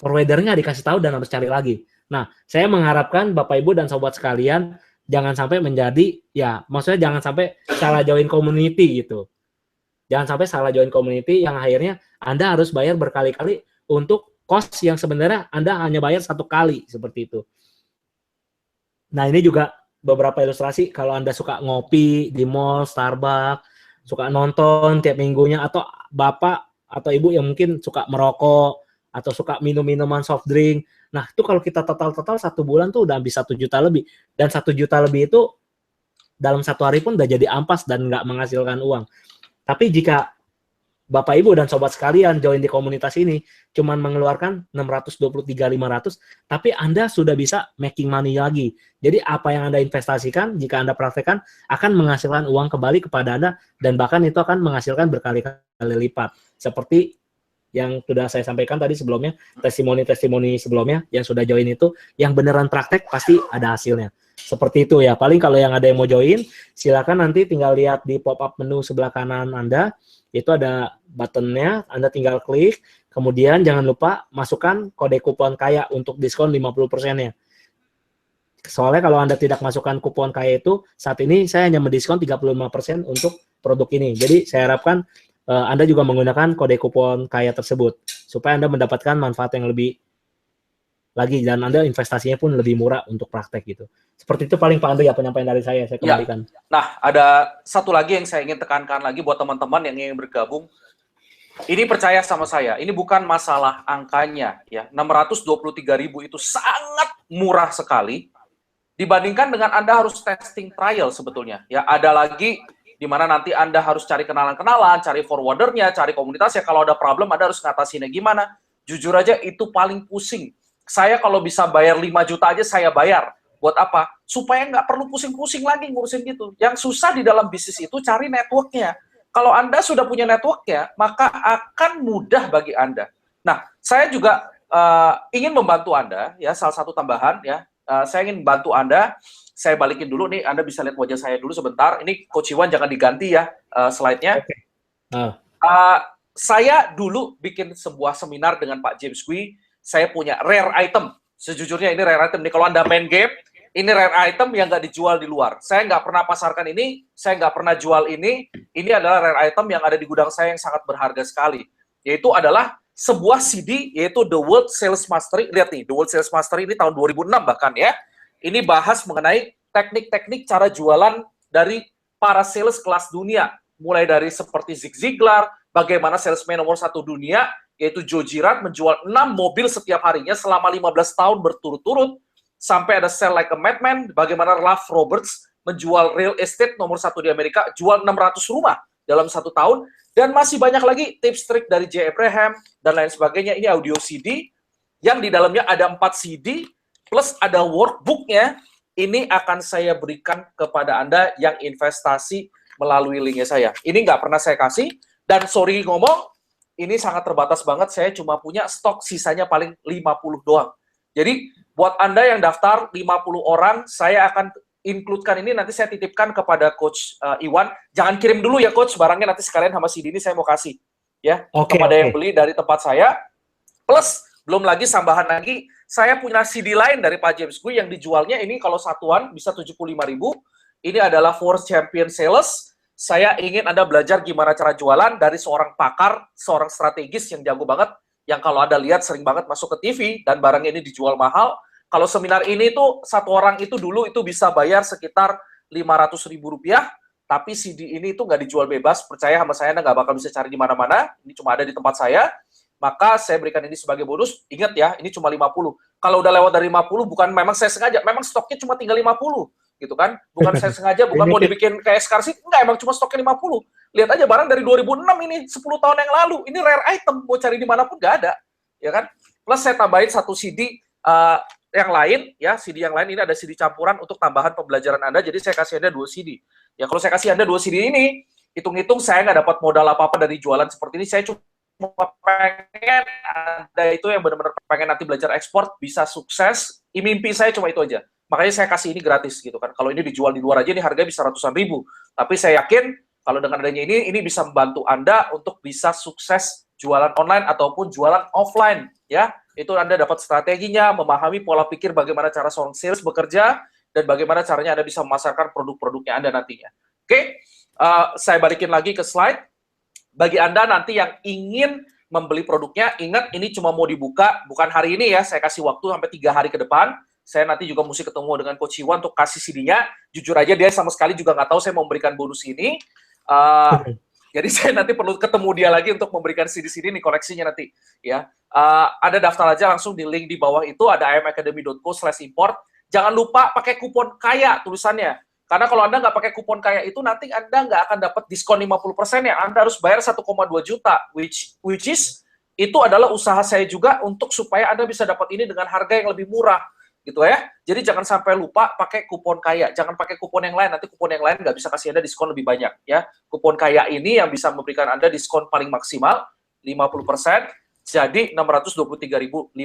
forwardernya dikasih tahu dan harus cari lagi. Nah, saya mengharapkan Bapak Ibu dan sobat sekalian, jangan sampai menjadi, ya maksudnya jangan sampai salah join community gitu. Jangan sampai salah join community yang akhirnya Anda harus bayar berkali-kali untuk cost yang sebenarnya Anda hanya bayar 1 kali, seperti itu. Nah, ini juga beberapa ilustrasi kalau Anda suka ngopi di mall, Starbucks, suka nonton tiap minggunya, atau Bapak atau Ibu yang mungkin suka merokok, atau suka minum-minuman soft drink. Nah, itu kalau kita total 1 bulan tuh udah habis 1 juta lebih. Dan 1 juta lebih itu dalam 1 hari pun udah jadi ampas dan nggak menghasilkan uang. Tapi jika Bapak Ibu dan sobat sekalian join di komunitas ini cuman mengeluarkan 623.500, tapi Anda sudah bisa making money lagi. Jadi apa yang Anda investasikan jika Anda praktekkan akan menghasilkan uang kembali kepada Anda, dan bahkan itu akan menghasilkan berkali-kali lipat. Seperti yang sudah saya sampaikan tadi sebelumnya, testimoni-testimoni sebelumnya yang sudah join itu, yang beneran praktek pasti ada hasilnya. Seperti itu ya. Paling kalau yang ada yang mau join, silakan nanti tinggal lihat di pop-up menu sebelah kanan Anda, itu ada buttonnya, Anda tinggal klik, kemudian jangan lupa masukkan kode kupon kaya untuk diskon 50%-nya. Soalnya kalau Anda tidak masukkan kupon kaya itu, saat ini saya hanya mendiskon 35% untuk produk ini. Jadi saya harapkan Anda juga menggunakan kode kupon kaya tersebut, supaya Anda mendapatkan manfaat yang lebih lagi, dan Anda investasinya pun lebih murah untuk praktek gitu. Seperti itu paling Pak Andri ya penyampaian dari saya kembalikan. Ya. Nah, ada satu lagi yang saya ingin tekankan lagi buat teman-teman yang ingin bergabung. Ini percaya sama saya, ini bukan masalah angkanya ya. 623.000 itu sangat murah sekali dibandingkan dengan Anda harus testing trial sebetulnya. Ya, ada lagi di mana nanti Anda harus cari kenalan-kenalan, cari forwardernya, cari komunitasnya. Kalau ada problem, Anda harus ngatasinnya gimana. Jujur aja, itu paling pusing. Saya kalau bisa bayar 5 juta aja, saya bayar. Buat apa? Supaya nggak perlu pusing-pusing lagi ngurusin gitu. Yang susah di dalam bisnis itu cari networknya. Kalau Anda sudah punya networknya, maka akan mudah bagi Anda. Nah, saya juga ingin membantu Anda, ya, salah satu tambahan, ya. Saya ingin bantu Anda. Saya balikin dulu nih, Anda bisa lihat wajah saya dulu sebentar. Ini Coach Iwan jangan diganti ya slide-nya. Oke. Saya dulu bikin sebuah seminar dengan Pak James Kui. Saya punya rare item. Sejujurnya ini rare item nih. Kalau Anda main game, ini rare item yang nggak dijual di luar. Saya nggak pernah pasarkan ini, saya nggak pernah jual ini. Ini adalah rare item yang ada di gudang saya yang sangat berharga sekali. Yaitu adalah sebuah CD, yaitu The World Sales Mastery. Lihat nih, The World Sales Mastery ini tahun 2006 bahkan ya. Ini bahas mengenai teknik-teknik cara jualan dari para sales kelas dunia. Mulai dari seperti Zig Ziglar, bagaimana salesman nomor 1 dunia, yaitu Joe Girard, menjual 6 mobil setiap harinya selama 15 tahun berturut-turut, sampai ada Sell Like a Madman, bagaimana Ralph Roberts menjual real estate nomor 1 di Amerika, jual 600 rumah dalam 1 tahun, dan masih banyak lagi tips trik dari Jay Abraham, dan lain sebagainya. Ini audio CD, yang di dalamnya ada 4 CD, plus ada workbooknya. Ini akan saya berikan kepada Anda yang investasi melalui linknya saya. Ini nggak pernah saya kasih, dan sorry ngomong, ini sangat terbatas banget, saya cuma punya stok sisanya paling 50 doang. Jadi, buat Anda yang daftar 50 orang, saya akan include-kan ini, nanti saya titipkan kepada Coach Iwan. Jangan kirim dulu ya Coach, barangnya nanti sekalian sama CD ini saya mau kasih. Ya, kepada yang beli dari tempat saya. Plus, belum lagi tambahan lagi, saya punya CD lain dari Pak James Kui yang dijualnya ini kalau satuan bisa 75.000. Ini adalah Force Champion Sales. Saya ingin Anda belajar gimana cara jualan dari seorang pakar, seorang strategis yang jago banget, yang kalau Anda lihat sering banget masuk ke TV dan barangnya ini dijual mahal. Kalau seminar ini tuh satu orang itu dulu itu bisa bayar sekitar 500.000 rupiah, tapi CD ini tuh nggak dijual bebas. Percaya sama saya, Anda nggak bakal bisa cari di mana-mana. Ini cuma ada di tempat saya. Maka saya berikan ini sebagai bonus. Ingat ya, ini cuma 50. Kalau udah lewat dari 50, bukan memang saya sengaja. Memang stoknya cuma tinggal 50. Gitu kan. Bukan saya sengaja, bukan mau dibikin kayak scarcity. Enggak, emang cuma stoknya 50. Lihat aja barang dari 2006 ini, 10 tahun yang lalu. Ini rare item. Mau cari dimanapun nggak ada. Ya kan. Plus saya tambahin satu CD yang lain. Ya, CD yang lain ini ada CD campuran untuk tambahan pembelajaran Anda. Jadi saya kasih Anda 2 CD. Ya, kalau saya kasih Anda 2 CD ini, hitung-hitung saya nggak dapat modal apa-apa dari jualan seperti ini. Saya cuma pengen ada itu yang benar-benar pengen nanti belajar ekspor, bisa sukses. Mimpi saya cuma itu aja. Makanya saya kasih ini gratis gitu kan. Kalau ini dijual di luar aja ini harganya bisa ratusan ribu. Tapi saya yakin kalau dengan adanya ini bisa membantu Anda untuk bisa sukses jualan online ataupun jualan offline ya. Itu Anda dapat strateginya, memahami pola pikir bagaimana cara seorang sales bekerja dan bagaimana caranya Anda bisa memasarkan produk-produknya Anda nantinya. Oke, saya balikin lagi ke slide. Bagi Anda nanti yang ingin membeli produknya, ingat ini cuma mau dibuka, bukan hari ini ya, saya kasih waktu sampai 3 hari ke depan. Saya nanti juga mesti ketemu dengan Coach Iwan untuk kasih CD-nya. Jujur aja dia sama sekali juga nggak tahu saya mau memberikan bonus ini. Jadi saya nanti perlu ketemu dia lagi untuk memberikan CD-CD nih, koleksinya nanti. Ya, ada daftar aja langsung di link di bawah itu, ada imacademy.co/import. Jangan lupa pakai kupon kaya tulisannya. Karena kalau Anda nggak pakai kupon kaya itu, nanti Anda nggak akan dapat diskon 50% ya. Anda harus bayar 1,2 juta, which is, itu adalah usaha saya juga untuk supaya Anda bisa dapat ini dengan harga yang lebih murah. Gitu ya. Jadi jangan sampai lupa pakai kupon kaya. Jangan pakai kupon yang lain, nanti kupon yang lain nggak bisa kasih Anda diskon lebih banyak. Ya. Kupon kaya ini yang bisa memberikan Anda diskon paling maksimal, 50%. Jadi 623.500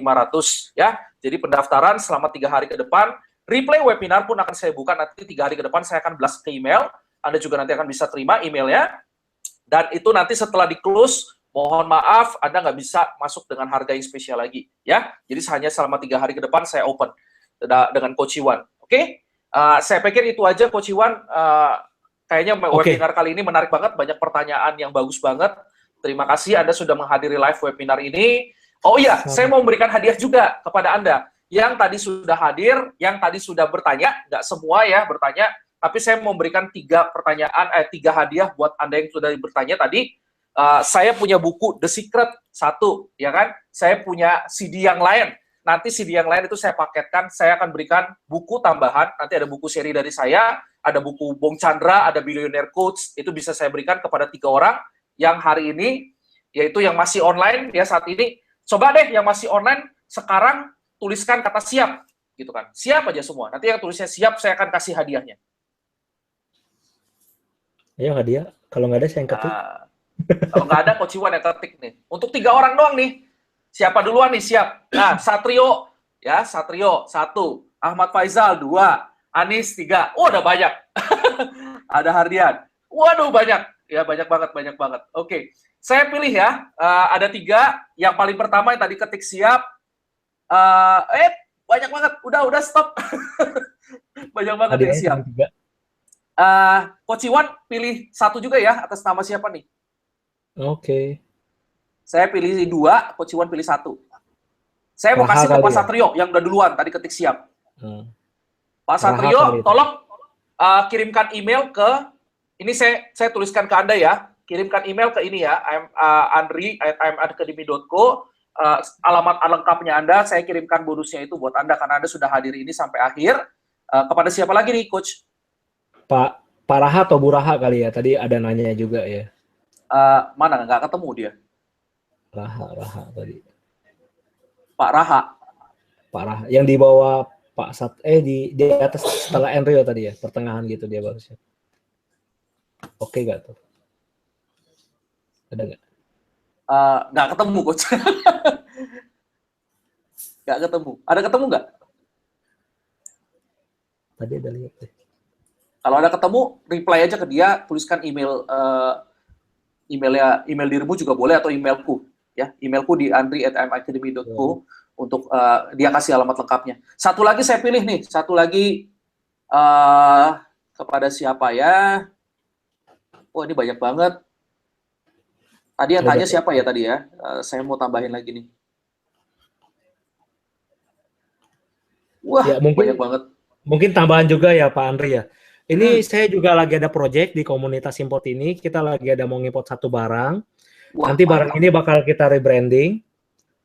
ya. Jadi pendaftaran selama 3 hari ke depan. Replay webinar pun akan saya buka nanti 3 hari ke depan, saya akan blast ke email. Anda juga nanti akan bisa terima emailnya. Dan itu nanti setelah di-close, mohon maaf, Anda nggak bisa masuk dengan harga yang spesial lagi. Ya, jadi hanya selama 3 hari ke depan saya open dengan Coach Iwan. Oke? Saya pikir itu aja Coach Iwan. Kayaknya webinar kali ini menarik banget, banyak pertanyaan yang bagus banget. Terima kasih Anda sudah menghadiri live webinar ini. Oh iya, saya mau memberikan hadiah juga kepada Anda. Yang tadi sudah hadir, yang tadi sudah bertanya, nggak semua ya bertanya, tapi saya memberikan 3 hadiah buat Anda yang sudah bertanya tadi. Saya punya buku The Secret 1, ya kan? Saya punya CD yang lain. Nanti CD yang lain itu saya paketkan, saya akan berikan buku tambahan, nanti ada buku seri dari saya, ada buku Bong Chandra, ada Billionaire Coach, itu bisa saya berikan kepada 3 orang yang hari ini, yaitu yang masih online ya saat ini. Coba deh yang masih online sekarang tuliskan kata siap, gitu kan. Siap aja semua. Nanti yang tulisnya siap, saya akan kasih hadiahnya. Ayo hadiah. Kalau nggak ada saya yang ketik. Kalau nggak ada, Coach Iwan yang ketik nih. Untuk 3 orang doang nih. Siapa duluan nih? Siap. Nah, Satrio. Ya, Satrio 1. Ahmad Faizal 2. Anis 3. Oh, udah banyak. Ada Hardian. Waduh, banyak. Ya, banyak banget. Oke. Saya pilih ya. Ada 3. Yang paling pertama yang tadi ketik siap. Banyak banget. Udah stop. Banyak banget yang siap. Coach Iwan pilih 1 juga ya, atas nama siapa nih? Oke. Saya pilih 2, Coach Iwan pilih 1. Saya mau kasih ke Pak Satrio yang udah duluan, tadi ketik siap. Pak Satrio, tolong kirimkan email ke, ini saya tuliskan ke Anda ya, kirimkan email ke ini ya, andri@imacademy.co, alamat lengkapnya Anda, saya kirimkan bonusnya itu buat Anda, karena Anda sudah hadir ini sampai akhir. Kepada siapa lagi nih, Coach? Pak Raha atau Bu Raha kali ya, tadi ada nanya juga ya. Mana, nggak ketemu dia? Raha tadi. Pak Raha. Yang di bawah Pak di atas setelah Enrio tadi ya, pertengahan gitu dia barusan. Oke nggak tuh? Ada nggak? Nggak ketemu, Coach. Nggak ketemu. Ada ketemu nggak? Tadi ada lihat deh. Kalau ada ketemu, reply aja ke dia, tuliskan email dirimu juga boleh atau emailku ya, emailku di andri@imacademy.co untuk dia kasih alamat lengkapnya. 1 lagi saya pilih nih, 1 lagi kepada siapa ya? Oh, ini banyak banget. Tadi yang tanya siapa ya tadi ya? Saya mau tambahin lagi nih. Wah, ya, banyak banget. Mungkin tambahan juga ya Pak Andri ya. Ini saya juga lagi ada project di komunitas import ini. Kita lagi ada mau ngimport 1 barang. Wah, nanti barang ini bakal kita rebranding,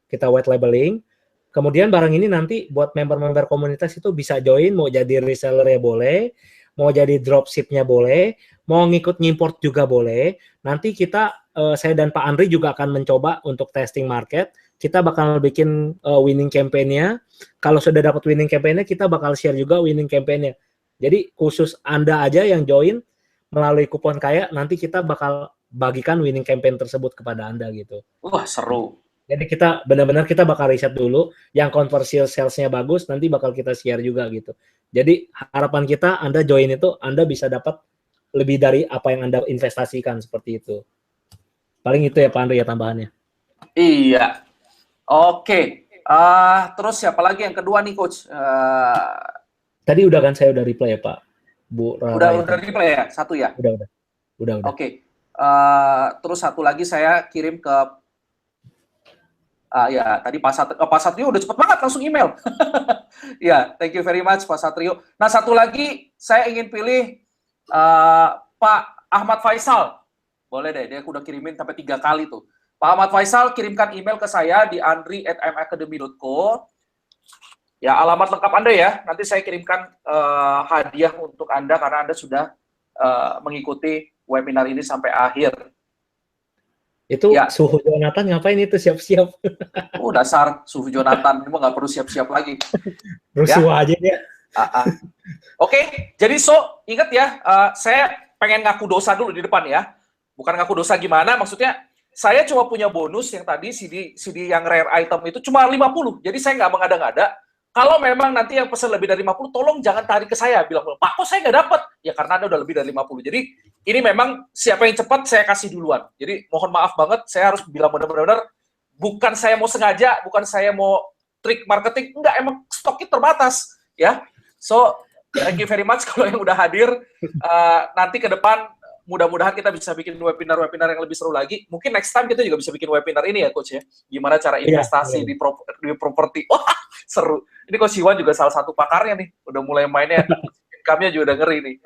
kita white labeling. Kemudian barang ini nanti buat member-member komunitas itu bisa join, mau jadi reseller ya boleh, mau jadi dropship-nya boleh, mau ngikut ngimport juga boleh. Nanti kita, saya dan Pak Andri juga akan mencoba untuk testing market. Kita bakal bikin winning campaign-nya. Kalau sudah dapat winning campaign-nya, kita bakal share juga winning campaign-nya. Jadi khusus Anda aja yang join melalui kupon kaya, nanti kita bakal bagikan winning campaign tersebut kepada Anda gitu. Wah, seru. Jadi kita benar-benar kita bakal riset dulu, yang conversion sales-nya bagus, nanti bakal kita share juga gitu. Jadi harapan kita Anda join itu, Anda bisa dapat lebih dari apa yang Anda investasikan, seperti itu. Paling itu ya Pak Andri ya tambahannya. Iya. Oke. Terus siapa lagi yang kedua nih, Coach? Tadi udah kan saya udah reply ya Pak. Bu Rara. Udah reply ya? 1 ya? Udah. Oke. Terus 1 lagi saya kirim ke ya tadi Pak Satrio udah cepet banget langsung email. Ya, thank you very much Pak Satrio. Nah, 1 lagi saya ingin pilih Pak Ahmad Faisal. Boleh deh, dia udah kirimin sampai 3 kali tuh. Pak Ahmad Faisal kirimkan email ke saya di andri@imacademy.co. Ya, alamat lengkap Anda ya. Nanti saya kirimkan hadiah untuk Anda karena Anda sudah mengikuti webinar ini sampai akhir. Itu ya. Suhu Jonathan ngapain itu siap-siap? Oh, dasar Suhu Jonathan. Ini mah nggak perlu siap-siap lagi. Rusuh ya? Aja dia. Oke, jadi ingat ya, saya pengen ngaku dosa dulu di depan ya. Bukan ngaku dosa gimana, maksudnya saya cuma punya bonus yang tadi CD yang rare item itu cuma 50. Jadi saya nggak mengada-ngada. Kalau memang nanti yang pesan lebih dari 50, tolong jangan tarik ke saya. Bilang, Pak, kok saya nggak dapat? Ya karena Anda udah lebih dari 50. Jadi ini memang siapa yang cepat saya kasih duluan. Jadi mohon maaf banget, saya harus bilang benar-benar bukan saya mau sengaja, bukan saya mau trik marketing, enggak, emang stoknya terbatas ya. So thank you very much kalau yang udah hadir. Nanti ke depan mudah-mudahan kita bisa bikin webinar-webinar yang lebih seru lagi. Mungkin next time kita juga bisa bikin webinar ini ya Coach ya. Gimana cara investasi di properti. Wah, seru. Ini Coach Iwan juga salah satu pakarnya nih. Udah mulai mainnya. Income-nya juga udah ngeri nih.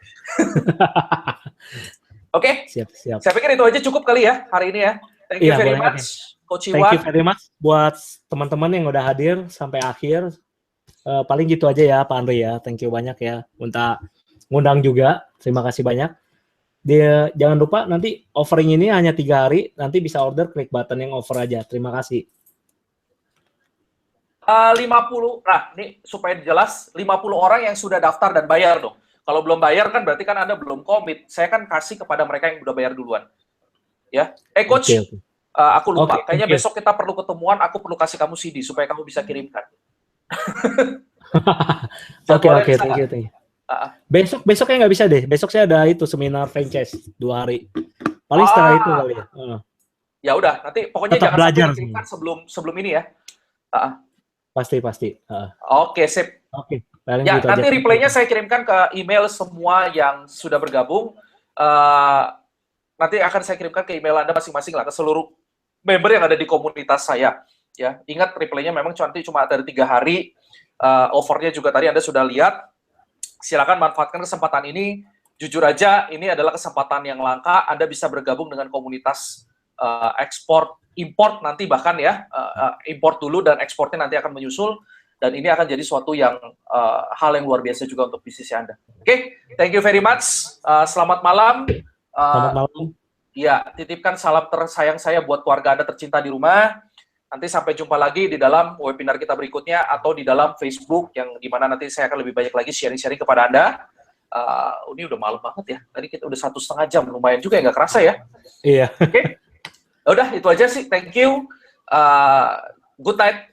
Oke. Siap. Saya pikir itu aja cukup kali ya hari ini ya. Thank you very much Coach Iwan. Thank you very much buat teman-teman yang udah hadir sampai akhir. Paling gitu aja ya Pak Andri ya. Thank you banyak ya untuk ngundang juga. Terima kasih banyak. Dia jangan lupa nanti offering ini hanya 3 hari, nanti bisa order klik button yang offer aja. Terima kasih. 50, nah ini supaya jelas, 50 orang yang sudah daftar dan bayar dong. Kalau belum bayar kan berarti kan Anda belum komit. Saya kan kasih kepada mereka yang udah bayar duluan. Ya. Coach, Okay. aku lupa. Okay, kayaknya besok kita perlu ketemuan, aku perlu kasih kamu CD supaya kamu bisa kirimkan. Oke, thank you. Besoknya nggak bisa deh. Besok saya ada itu seminar franchise 2 hari. Paling setelah itu kali ya. Ya udah, nanti pokoknya Tetap jangan belajar sampai dikirimkan sebelum ini ya. Pasti. Oke, sip. Oke. Ya, nanti reply-nya saya kirimkan ke email semua yang sudah bergabung. Nanti akan saya kirimkan ke email Anda masing-masing lah, ke seluruh member yang ada di komunitas saya. Ya, ingat reply-nya memang nanti cuma dari 3 hari. Offer-nya juga tadi Anda sudah lihat. Silakan manfaatkan kesempatan ini. Jujur aja, ini adalah kesempatan yang langka. Anda bisa bergabung dengan komunitas ekspor, import nanti bahkan ya. Import dulu dan ekspornya nanti akan menyusul. Dan ini akan jadi suatu yang hal yang luar biasa juga untuk bisnis Anda. Oke, thank you very much. Selamat malam. Selamat malam. Ya, titipkan salam tersayang saya buat keluarga Anda tercinta di rumah. Nanti sampai jumpa lagi di dalam webinar kita berikutnya atau di dalam Facebook yang dimana nanti saya akan lebih banyak lagi sharing-sharing kepada Anda. Ini udah malam banget ya. Tadi kita udah 1,5 jam, lumayan juga ya, nggak kerasa ya. Iya. Oke. Udah, itu aja sih. Thank you. Good night.